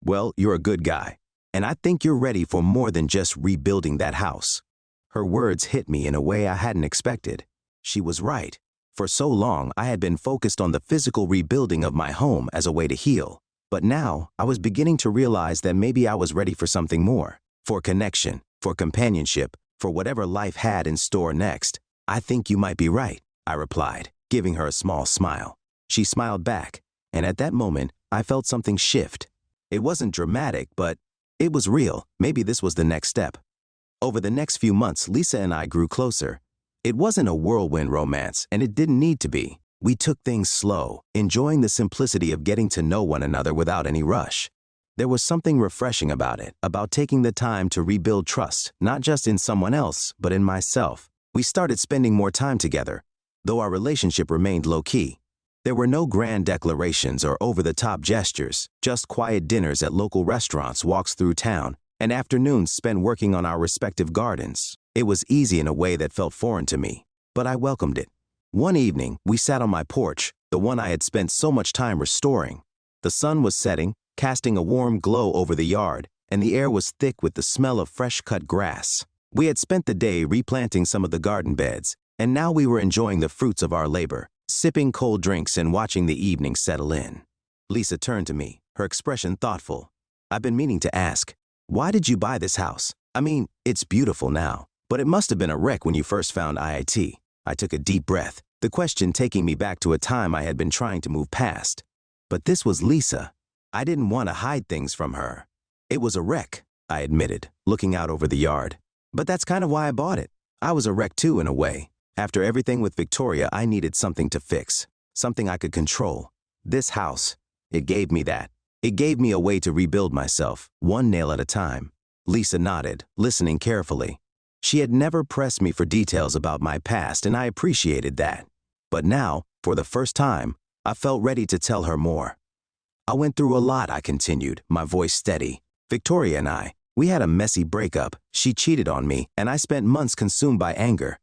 a good guy, and I think you're ready for more than just rebuilding that house." Her words hit me in a way I hadn't expected. She was right. For so long, I had been focused on the physical rebuilding of my home as a way to heal. But now, I was beginning to realize that maybe I was ready for something more. For connection, for companionship, for whatever life had in store next. "I think you might be right," I replied, giving her a small smile. She smiled back, and at that moment, I felt something shift. It wasn't dramatic, but it was real. Maybe this was the next step. Over the next few months, Lisa and I grew closer. It wasn't a whirlwind romance, and it didn't need to be. We took things slow, enjoying the simplicity of getting to know one another without any rush. There was something refreshing about it, about taking the time to rebuild trust, not just in someone else, but in myself. We started spending more time together, though our relationship remained low-key. There were no grand declarations or over-the-top gestures, just quiet dinners at local restaurants, walks through town, and afternoons spent working on our respective gardens. It was easy in a way that felt foreign to me, but I welcomed it. One evening, we sat on my porch, the one I had spent so much time restoring. The sun was setting, casting a warm glow over the yard, and the air was thick with the smell of fresh-cut grass. We had spent the day replanting some of the garden beds, and now we were enjoying the fruits of our labor, sipping cold drinks and watching the evening settle in. Lisa turned to me, her expression thoughtful. "I've been meaning to ask, why did you buy this house? I mean, it's beautiful now, but it must have been a wreck when you first found IIT. I took a deep breath, the question taking me back to a time I had been trying to move past. But this was Lisa. I didn't want to hide things from her. "It was a wreck," I admitted, looking out over the yard. "But that's kind of why I bought it. I was a wreck too, in a way. After everything with Victoria, I needed something to fix, something I could control. This house, it gave me that. It gave me a way to rebuild myself, one nail at a time." Lisa nodded, listening carefully. She had never pressed me for details about my past, and I appreciated that. But now, for the first time, I felt ready to tell her more. "I went through a lot," I continued, my voice steady. "Victoria and we had a messy breakup. She cheated on me, and I spent months consumed by anger.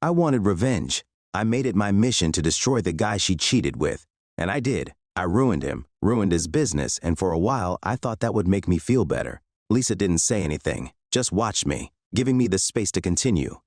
I wanted revenge. I made it my mission to destroy the guy she cheated with. And I did. I ruined him, ruined his business, and for a while, I thought that would make me feel better." Lisa didn't say anything, just watched me, giving me the space to continue.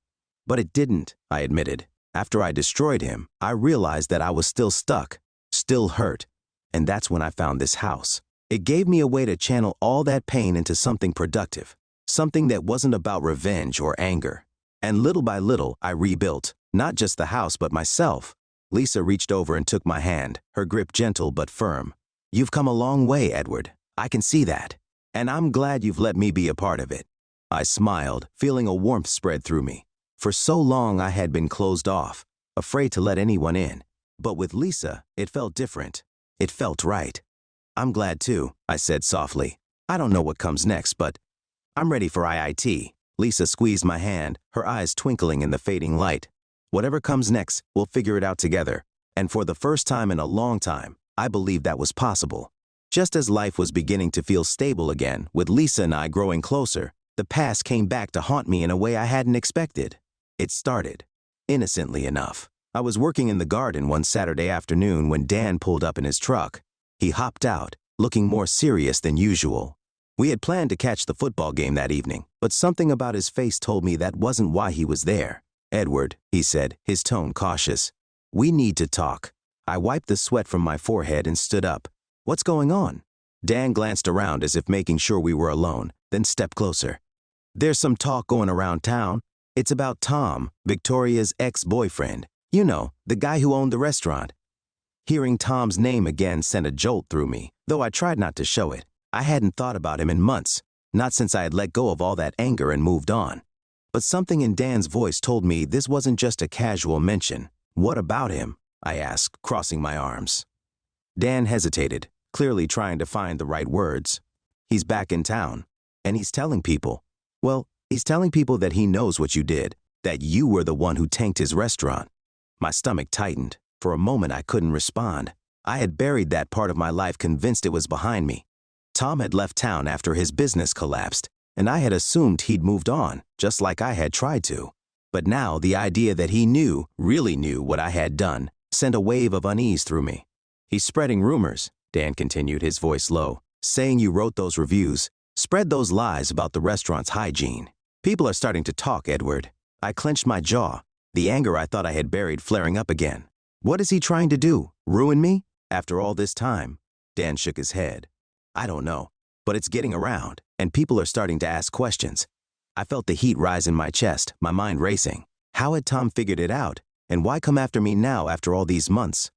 "But it didn't," I admitted. After I destroyed him, I realized that I was still stuck, still hurt. And that's when I found this house. It gave me a way to channel all that pain into something productive, something that wasn't about revenge or anger. And little by little, I rebuilt, not just the house but myself. Lisa reached over and took my hand, her grip gentle but firm. "You've come a long way, Edward. I can see that. And I'm glad you've let me be a part of it." I smiled, feeling a warmth spread through me. For so long I had been closed off, afraid to let anyone in. But with Lisa, it felt different. It felt right. "I'm glad too," I said softly. "I don't know what comes next, but I'm ready for IIT." Lisa squeezed my hand, her eyes twinkling in the fading light. "Whatever comes next, we'll figure it out together." And for the first time in a long time, I believed that was possible. Just as life was beginning to feel stable again, with Lisa and I growing closer, the past came back to haunt me in a way I hadn't expected. It started, innocently enough. I was working in the garden one Saturday afternoon when Dan pulled up in his truck. He hopped out, looking more serious than usual. We had planned to catch the football game that evening, but something about his face told me that wasn't why he was there. "Edward," he said, his tone cautious, "we need to talk." I wiped the sweat from my forehead and stood up. "What's going on?" Dan glanced around as if making sure we were alone, then stepped closer. "There's some talk going around town. It's about Tom, Victoria's ex-boyfriend. You know, the guy who owned the restaurant." Hearing Tom's name again sent a jolt through me, though I tried not to show it. I hadn't thought about him in months, not since I had let go of all that anger and moved on. But something in Dan's voice told me this wasn't just a casual mention. "What about him?" I asked, crossing my arms. Dan hesitated, clearly trying to find the right words. "He's back in town, and he's telling people. Well, he's telling people that he knows what you did, that you were the one who tanked his restaurant." My stomach tightened. For a moment I couldn't respond. I had buried that part of my life, convinced it was behind me. Tom had left town after his business collapsed, and I had assumed he'd moved on, just like I had tried to. But now the idea that he knew, really knew what I had done, sent a wave of unease through me. "He's spreading rumors," Dan continued, his voice low, "saying you wrote those reviews, spread those lies about the restaurant's hygiene. People are starting to talk, Edward." I clenched my jaw, the anger I thought I had buried flaring up again. "What is he trying to do? Ruin me? After all this time?" Dan shook his head. "I don't know, but it's getting around, and people are starting to ask questions." I felt the heat rise in my chest, my mind racing. How had Tom figured it out, and why come after me now after all these months?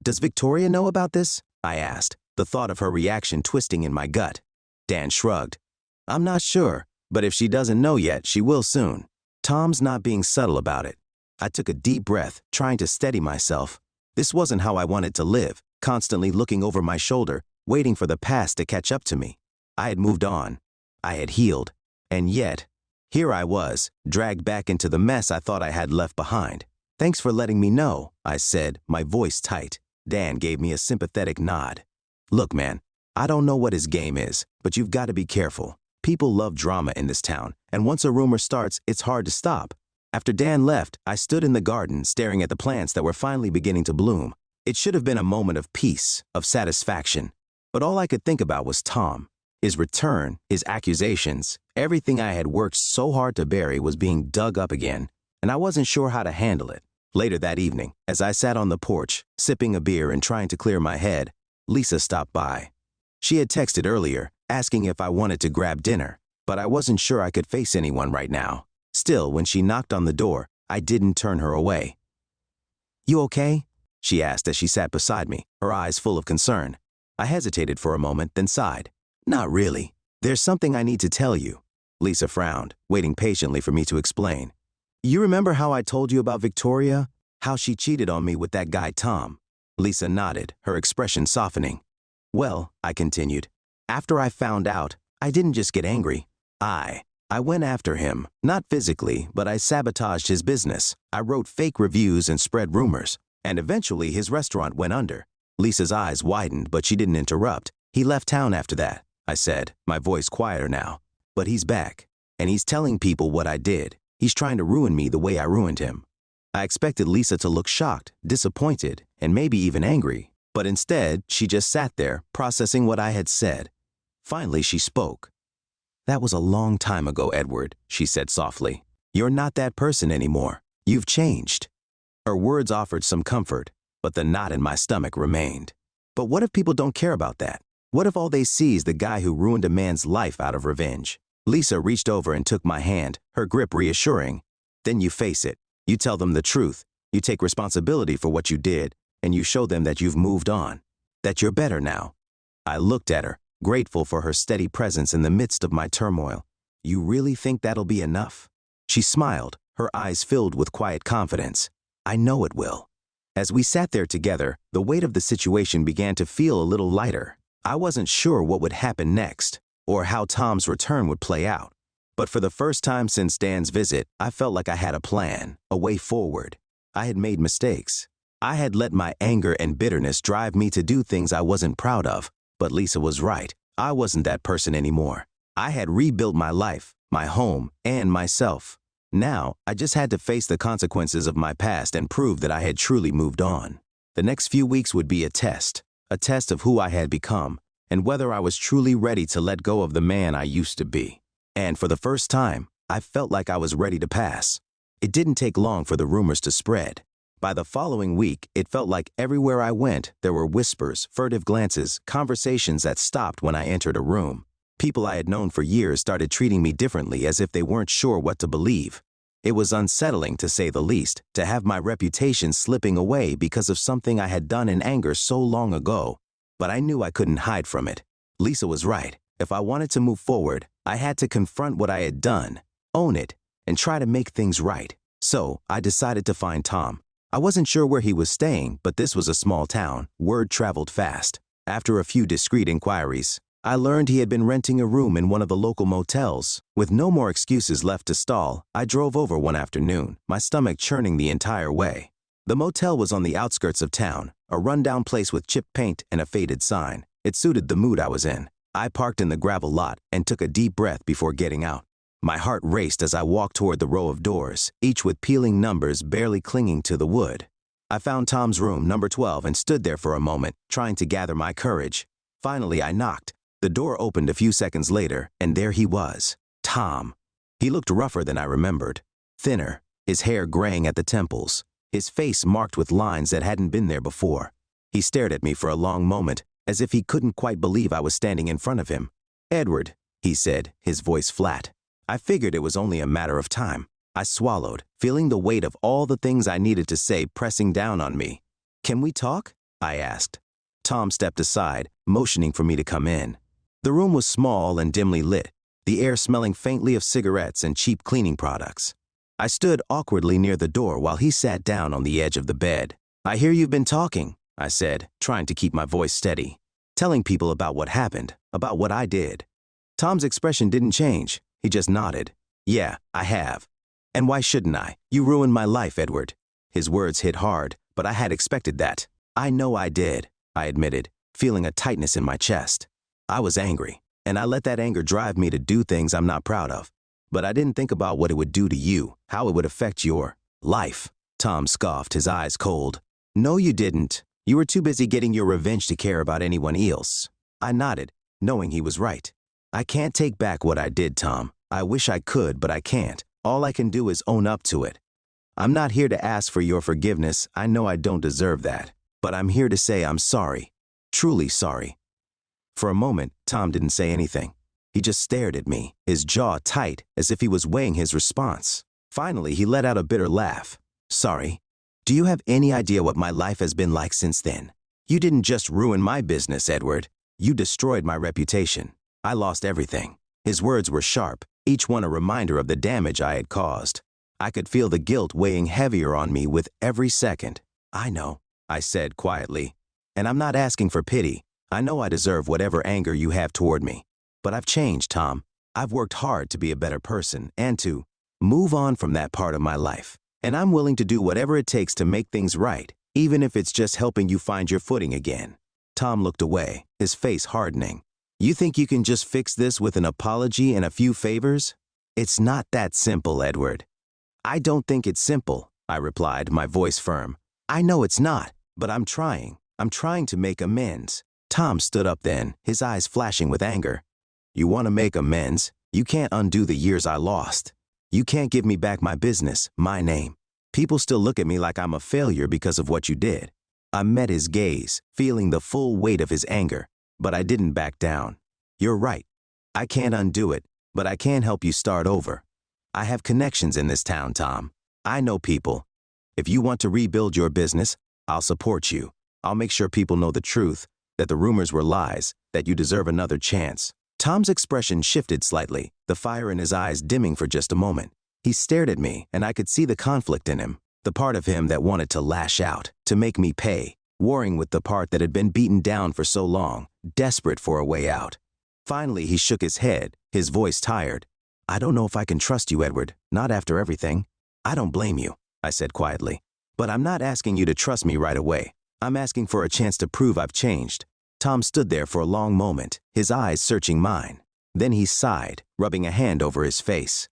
"Does Victoria know about this?" I asked, the thought of her reaction twisting in my gut. Dan shrugged. "I'm not sure, but if she doesn't know yet, she will soon. Tom's not being subtle about it." I took a deep breath, trying to steady myself. This wasn't how I wanted to live, constantly looking over my shoulder, waiting for the past to catch up to me. I had moved on. I had healed. And yet, here I was, dragged back into the mess I thought I had left behind. "Thanks for letting me know," I said, my voice tight. Dan gave me a sympathetic nod. "Look, man, I don't know what his game is, but you've got to be careful. People love drama in this town, and once a rumor starts, it's hard to stop." After Dan left, I stood in the garden staring at the plants that were finally beginning to bloom. It should have been a moment of peace, of satisfaction. But all I could think about was Tom. His return, his accusations, everything I had worked so hard to bury was being dug up again, and I wasn't sure how to handle it. Later that evening, as I sat on the porch, sipping a beer and trying to clear my head, Lisa stopped by. She had texted earlier, asking if I wanted to grab dinner, but I wasn't sure I could face anyone right now. Still, when she knocked on the door, I didn't turn her away. "You okay?" she asked as she sat beside me, her eyes full of concern. I hesitated for a moment, then sighed. "Not really. There's something I need to tell you." Lisa frowned, waiting patiently for me to explain. "You remember how I told you about Victoria? How she cheated on me with that guy Tom?" Lisa nodded, her expression softening. "Well," I continued, "after I found out, I didn't just get angry. I went after him, not physically, but I sabotaged his business. I wrote fake reviews and spread rumors, and eventually his restaurant went under." Lisa's eyes widened, but she didn't interrupt. "He left town after that," I said, my voice quieter now. "But he's back, and he's telling people what I did. He's trying to ruin me the way I ruined him." I expected Lisa to look shocked, disappointed, and maybe even angry, but instead, she just sat there, processing what I had said. Finally, she spoke. "That was a long time ago, Edward," she said softly. "You're not that person anymore. You've changed." Her words offered some comfort, but the knot in my stomach remained. But what if people don't care about that? What if all they see is the guy who ruined a man's life out of revenge? Lisa reached over and took my hand, her grip reassuring. Then you face it. You tell them the truth. You take responsibility for what you did, and you show them that you've moved on, that you're better now. I looked at her, grateful for her steady presence in the midst of my turmoil. You really think that'll be enough? She smiled, her eyes filled with quiet confidence. I know it will. As we sat there together, the weight of the situation began to feel a little lighter. I wasn't sure what would happen next, or how Tom's return would play out. But for the first time since Dan's visit, I felt like I had a plan, a way forward. I had made mistakes. I had let my anger and bitterness drive me to do things I wasn't proud of. But Lisa was right. I wasn't that person anymore. I had rebuilt my life, my home, and myself. Now, I just had to face the consequences of my past and prove that I had truly moved on. The next few weeks would be a test of who I had become, and whether I was truly ready to let go of the man I used to be. And for the first time, I felt like I was ready to pass. It didn't take long for the rumors to spread. By the following week, it felt like everywhere I went, there were whispers, furtive glances, conversations that stopped when I entered a room. People I had known for years started treating me differently, as if they weren't sure what to believe. It was unsettling, to say the least, to have my reputation slipping away because of something I had done in anger so long ago. But I knew I couldn't hide from it. Lisa was right. If I wanted to move forward, I had to confront what I had done, own it, and try to make things right. So I decided to find Tom. I wasn't sure where he was staying, but this was a small town. Word traveled fast. After a few discreet inquiries, I learned he had been renting a room in one of the local motels. With no more excuses left to stall, I drove over one afternoon, my stomach churning the entire way. The motel was on the outskirts of town, a rundown place with chipped paint and a faded sign. It suited the mood I was in. I parked in the gravel lot and took a deep breath before getting out. My heart raced as I walked toward the row of doors, each with peeling numbers barely clinging to the wood. I found Tom's room, number 12, and stood there for a moment, trying to gather my courage. Finally, I knocked. The door opened a few seconds later, and there he was, Tom. He looked rougher than I remembered, thinner, his hair graying at the temples, his face marked with lines that hadn't been there before. He stared at me for a long moment, as if he couldn't quite believe I was standing in front of him. "Edward," he said, his voice flat. I figured it was only a matter of time. I swallowed, feeling the weight of all the things I needed to say pressing down on me. "Can we talk?" I asked. Tom stepped aside, motioning for me to come in. The room was small and dimly lit, the air smelling faintly of cigarettes and cheap cleaning products. I stood awkwardly near the door while he sat down on the edge of the bed. "I hear you've been talking," I said, trying to keep my voice steady. "Telling people about what happened, about what I did." Tom's expression didn't change. He just nodded. "Yeah, I have. And why shouldn't I? You ruined my life, Edward." His words hit hard, but I had expected that. "I know I did," I admitted, feeling a tightness in my chest. I was angry, and I let that anger drive me to do things I'm not proud of. But I didn't think about what it would do to you, how it would affect your life. Tom scoffed, his eyes cold. "No, you didn't. You were too busy getting your revenge to care about anyone else." I nodded, knowing he was right. "I can't take back what I did, Tom. I wish I could, but I can't. All I can do is own up to it. I'm not here to ask for your forgiveness. I know I don't deserve that. But I'm here to say I'm sorry. Truly sorry." For a moment, Tom didn't say anything. He just stared at me, his jaw tight, as if he was weighing his response. Finally, he let out a bitter laugh. "Sorry. Do you have any idea what my life has been like since then? You didn't just ruin my business, Edward. You destroyed my reputation. I lost everything." His words were sharp, each one a reminder of the damage I had caused. I could feel the guilt weighing heavier on me with every second. "I know," I said quietly. "And I'm not asking for pity. I know I deserve whatever anger you have toward me. But I've changed, Tom. I've worked hard to be a better person and to move on from that part of my life. And I'm willing to do whatever it takes to make things right, even if it's just helping you find your footing again." Tom looked away, his face hardening. "You think you can just fix this with an apology and a few favors? It's not that simple, Edward." "I don't think it's simple," I replied, my voice firm. "I know it's not, but I'm trying. I'm trying to make amends." Tom stood up then, his eyes flashing with anger. "You want to make amends? You can't undo the years I lost. You can't give me back my business, my name. People still look at me like I'm a failure because of what you did. I met his gaze, feeling the full weight of his anger, but I didn't back down. You're right. I can't undo it, but I can help you start over. I have connections in this town, Tom. I know people. If you want to rebuild your business, I'll support you. I'll make sure people know the truth, that the rumors were lies, that you deserve another chance. Tom's expression shifted slightly, the fire in his eyes dimming for just a moment. He stared at me, and I could see the conflict in him, the part of him that wanted to lash out, to make me pay, warring with the part that had been beaten down for so long, desperate for a way out. Finally, he shook his head, his voice tired. I don't know if I can trust you, Edward, not after everything. I don't blame you, I said quietly. But I'm not asking you to trust me right away. I'm asking for a chance to prove I've changed. Tom stood there for a long moment, his eyes searching mine. Then he sighed, rubbing a hand over his face.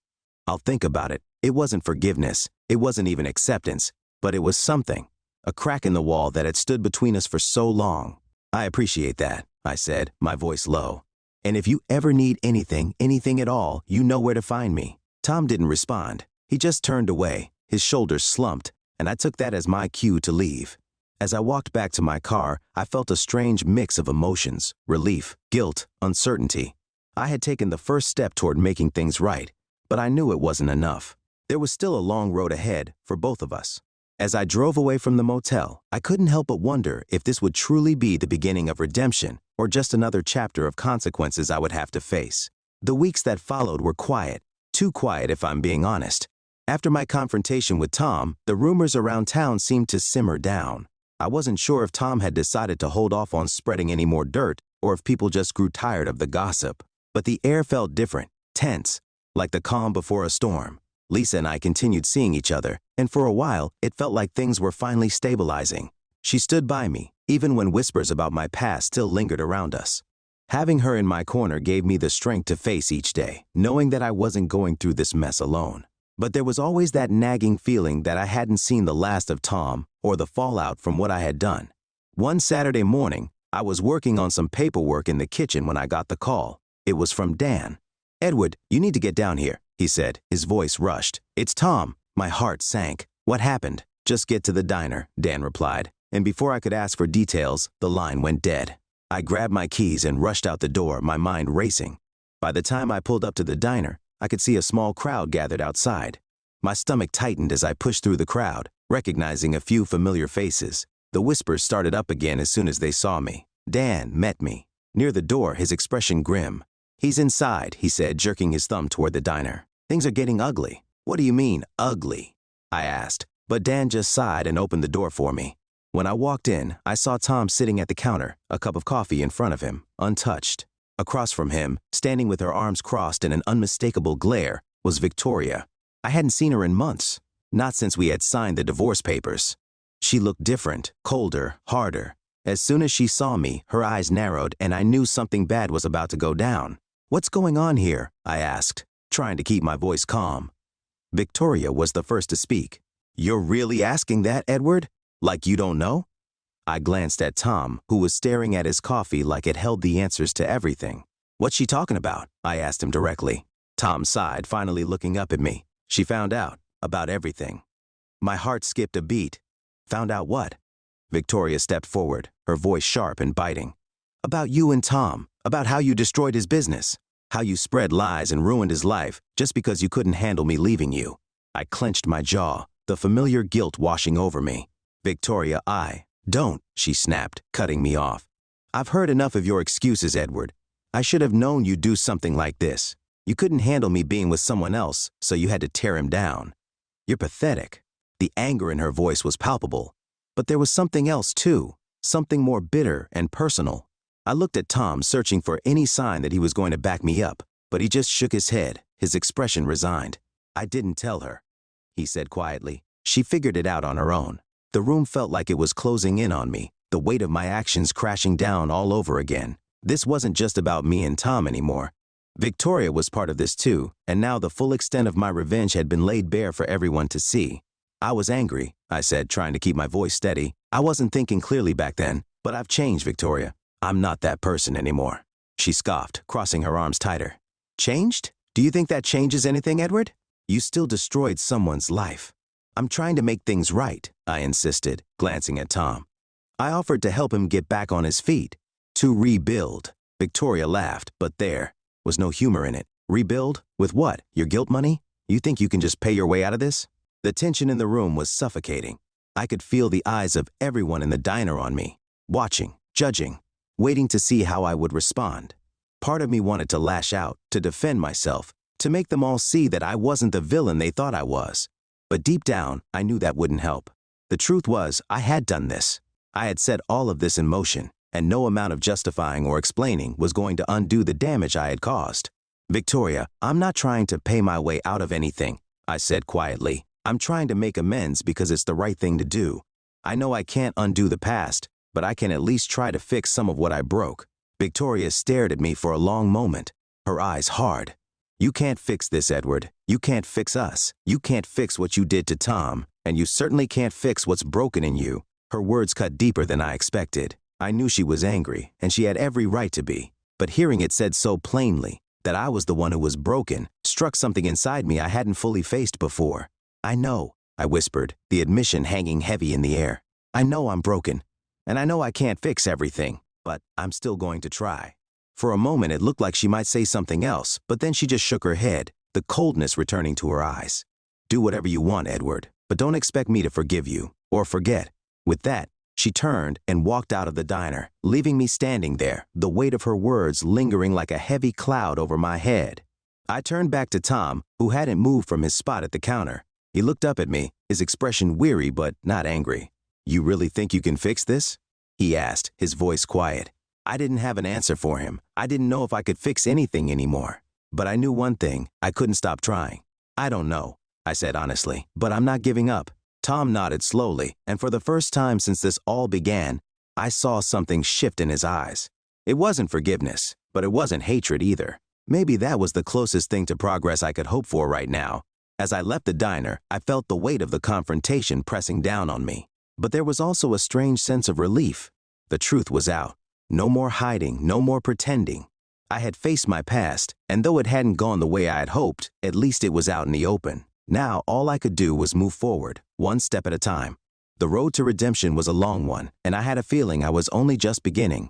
I'll think about it. It wasn't forgiveness. It wasn't even acceptance. But it was something. A crack in the wall that had stood between us for so long. I appreciate that, I said, my voice low. And if you ever need anything at all, you know where to find me. Tom didn't respond. He just turned away, his shoulders slumped, and I took that as my cue to leave. As I walked back to my car, I felt a strange mix of emotions, relief, guilt, uncertainty. I had taken the first step toward making things right, but I knew it wasn't enough. There was still a long road ahead for both of us. As I drove away from the motel, I couldn't help but wonder if this would truly be the beginning of redemption or just another chapter of consequences I would have to face. The weeks that followed were quiet, too quiet if I'm being honest. After my confrontation with Tom, the rumors around town seemed to simmer down. I wasn't sure if Tom had decided to hold off on spreading any more dirt or if people just grew tired of the gossip. But the air felt different, tense, like the calm before a storm. Lisa and I continued seeing each other, and for a while, it felt like things were finally stabilizing. She stood by me, even when whispers about my past still lingered around us. Having her in my corner gave me the strength to face each day, knowing that I wasn't going through this mess alone. But there was always that nagging feeling that I hadn't seen the last of Tom or the fallout from what I had done. One Saturday morning, I was working on some paperwork in the kitchen when I got the call. It was from Dan. Edward, you need to get down here, he said, his voice rushed. It's Tom. My heart sank. What happened? Just get to the diner, Dan replied. And before I could ask for details, the line went dead. I grabbed my keys and rushed out the door, my mind racing. By the time I pulled up to the diner, I could see a small crowd gathered outside. My stomach tightened as I pushed through the crowd, recognizing a few familiar faces. The whispers started up again as soon as they saw me. Dan met me. Near the door, his expression grim. He's inside, he said, jerking his thumb toward the diner. Things are getting ugly. What do you mean, ugly? I asked, but Dan just sighed and opened the door for me. When I walked in, I saw Tom sitting at the counter, a cup of coffee in front of him, untouched. Across from him, standing with her arms crossed in an unmistakable glare, was Victoria. I hadn't seen her in months, not since we had signed the divorce papers. She looked different, colder, harder. As soon as she saw me, her eyes narrowed, and I knew something bad was about to go down. What's going on here? I asked, trying to keep my voice calm. Victoria was the first to speak. You're really asking that, Edward? Like you don't know? I glanced at Tom, who was staring at his coffee like it held the answers to everything. What's she talking about? I asked him directly. Tom sighed, finally looking up at me. She found out about everything. My heart skipped a beat. Found out what? Victoria stepped forward, her voice sharp and biting. About you and Tom, about how you destroyed his business, how you spread lies and ruined his life just because you couldn't handle me leaving you. I clenched my jaw, the familiar guilt washing over me. Victoria, don't, she snapped, cutting me off. I've heard enough of your excuses, Edward. I should have known you'd do something like this. You couldn't handle me being with someone else, so you had to tear him down. You're pathetic. The anger in her voice was palpable. But there was something else too, something more bitter and personal. I looked at Tom, searching for any sign that he was going to back me up, but he just shook his head, his expression resigned. I didn't tell her, he said quietly. She figured it out on her own. The room felt like it was closing in on me, the weight of my actions crashing down all over again. This wasn't just about me and Tom anymore. Victoria was part of this too, and now the full extent of my revenge had been laid bare for everyone to see. I was angry, I said, trying to keep my voice steady. I wasn't thinking clearly back then, but I've changed, Victoria. I'm not that person anymore. She scoffed, crossing her arms tighter. Changed? Do you think that changes anything, Edward? You still destroyed someone's life. I'm trying to make things right, I insisted, glancing at Tom. I offered to help him get back on his feet. To rebuild. Victoria laughed, but there was no humor in it. Rebuild? With what? Your guilt money? You think you can just pay your way out of this? The tension in the room was suffocating. I could feel the eyes of everyone in the diner on me, watching, judging, waiting to see how I would respond. Part of me wanted to lash out, to defend myself, to make them all see that I wasn't the villain they thought I was. But deep down, I knew that wouldn't help. The truth was, I had done this. I had set all of this in motion, and no amount of justifying or explaining was going to undo the damage I had caused. Victoria, I'm not trying to pay my way out of anything, I said quietly. I'm trying to make amends because it's the right thing to do. I know I can't undo the past, but I can at least try to fix some of what I broke. Victoria stared at me for a long moment, her eyes hard. You can't fix this, Edward. You can't fix us. You can't fix what you did to Tom, and you certainly can't fix what's broken in you. Her words cut deeper than I expected. I knew she was angry, and she had every right to be. But hearing it said so plainly, that I was the one who was broken, struck something inside me I hadn't fully faced before. I know, I whispered, the admission hanging heavy in the air. I know I'm broken, and I know I can't fix everything, but I'm still going to try. For a moment it looked like she might say something else, but then she just shook her head, the coldness returning to her eyes. Do whatever you want, Edward, but don't expect me to forgive you, or forget. With that, she turned and walked out of the diner, leaving me standing there, the weight of her words lingering like a heavy cloud over my head. I turned back to Tom, who hadn't moved from his spot at the counter. He looked up at me, his expression weary but not angry. You really think you can fix this? He asked, his voice quiet. I didn't have an answer for him. I didn't know if I could fix anything anymore. But I knew one thing, I couldn't stop trying. I don't know, I said honestly, but I'm not giving up. Tom nodded slowly, and for the first time since this all began, I saw something shift in his eyes. It wasn't forgiveness, but it wasn't hatred either. Maybe that was the closest thing to progress I could hope for right now. As I left the diner, I felt the weight of the confrontation pressing down on me. But there was also a strange sense of relief. The truth was out. No more hiding, no more pretending. I had faced my past, and though it hadn't gone the way I had hoped, at least it was out in the open. Now, all I could do was move forward, one step at a time. The road to redemption was a long one, and I had a feeling I was only just beginning.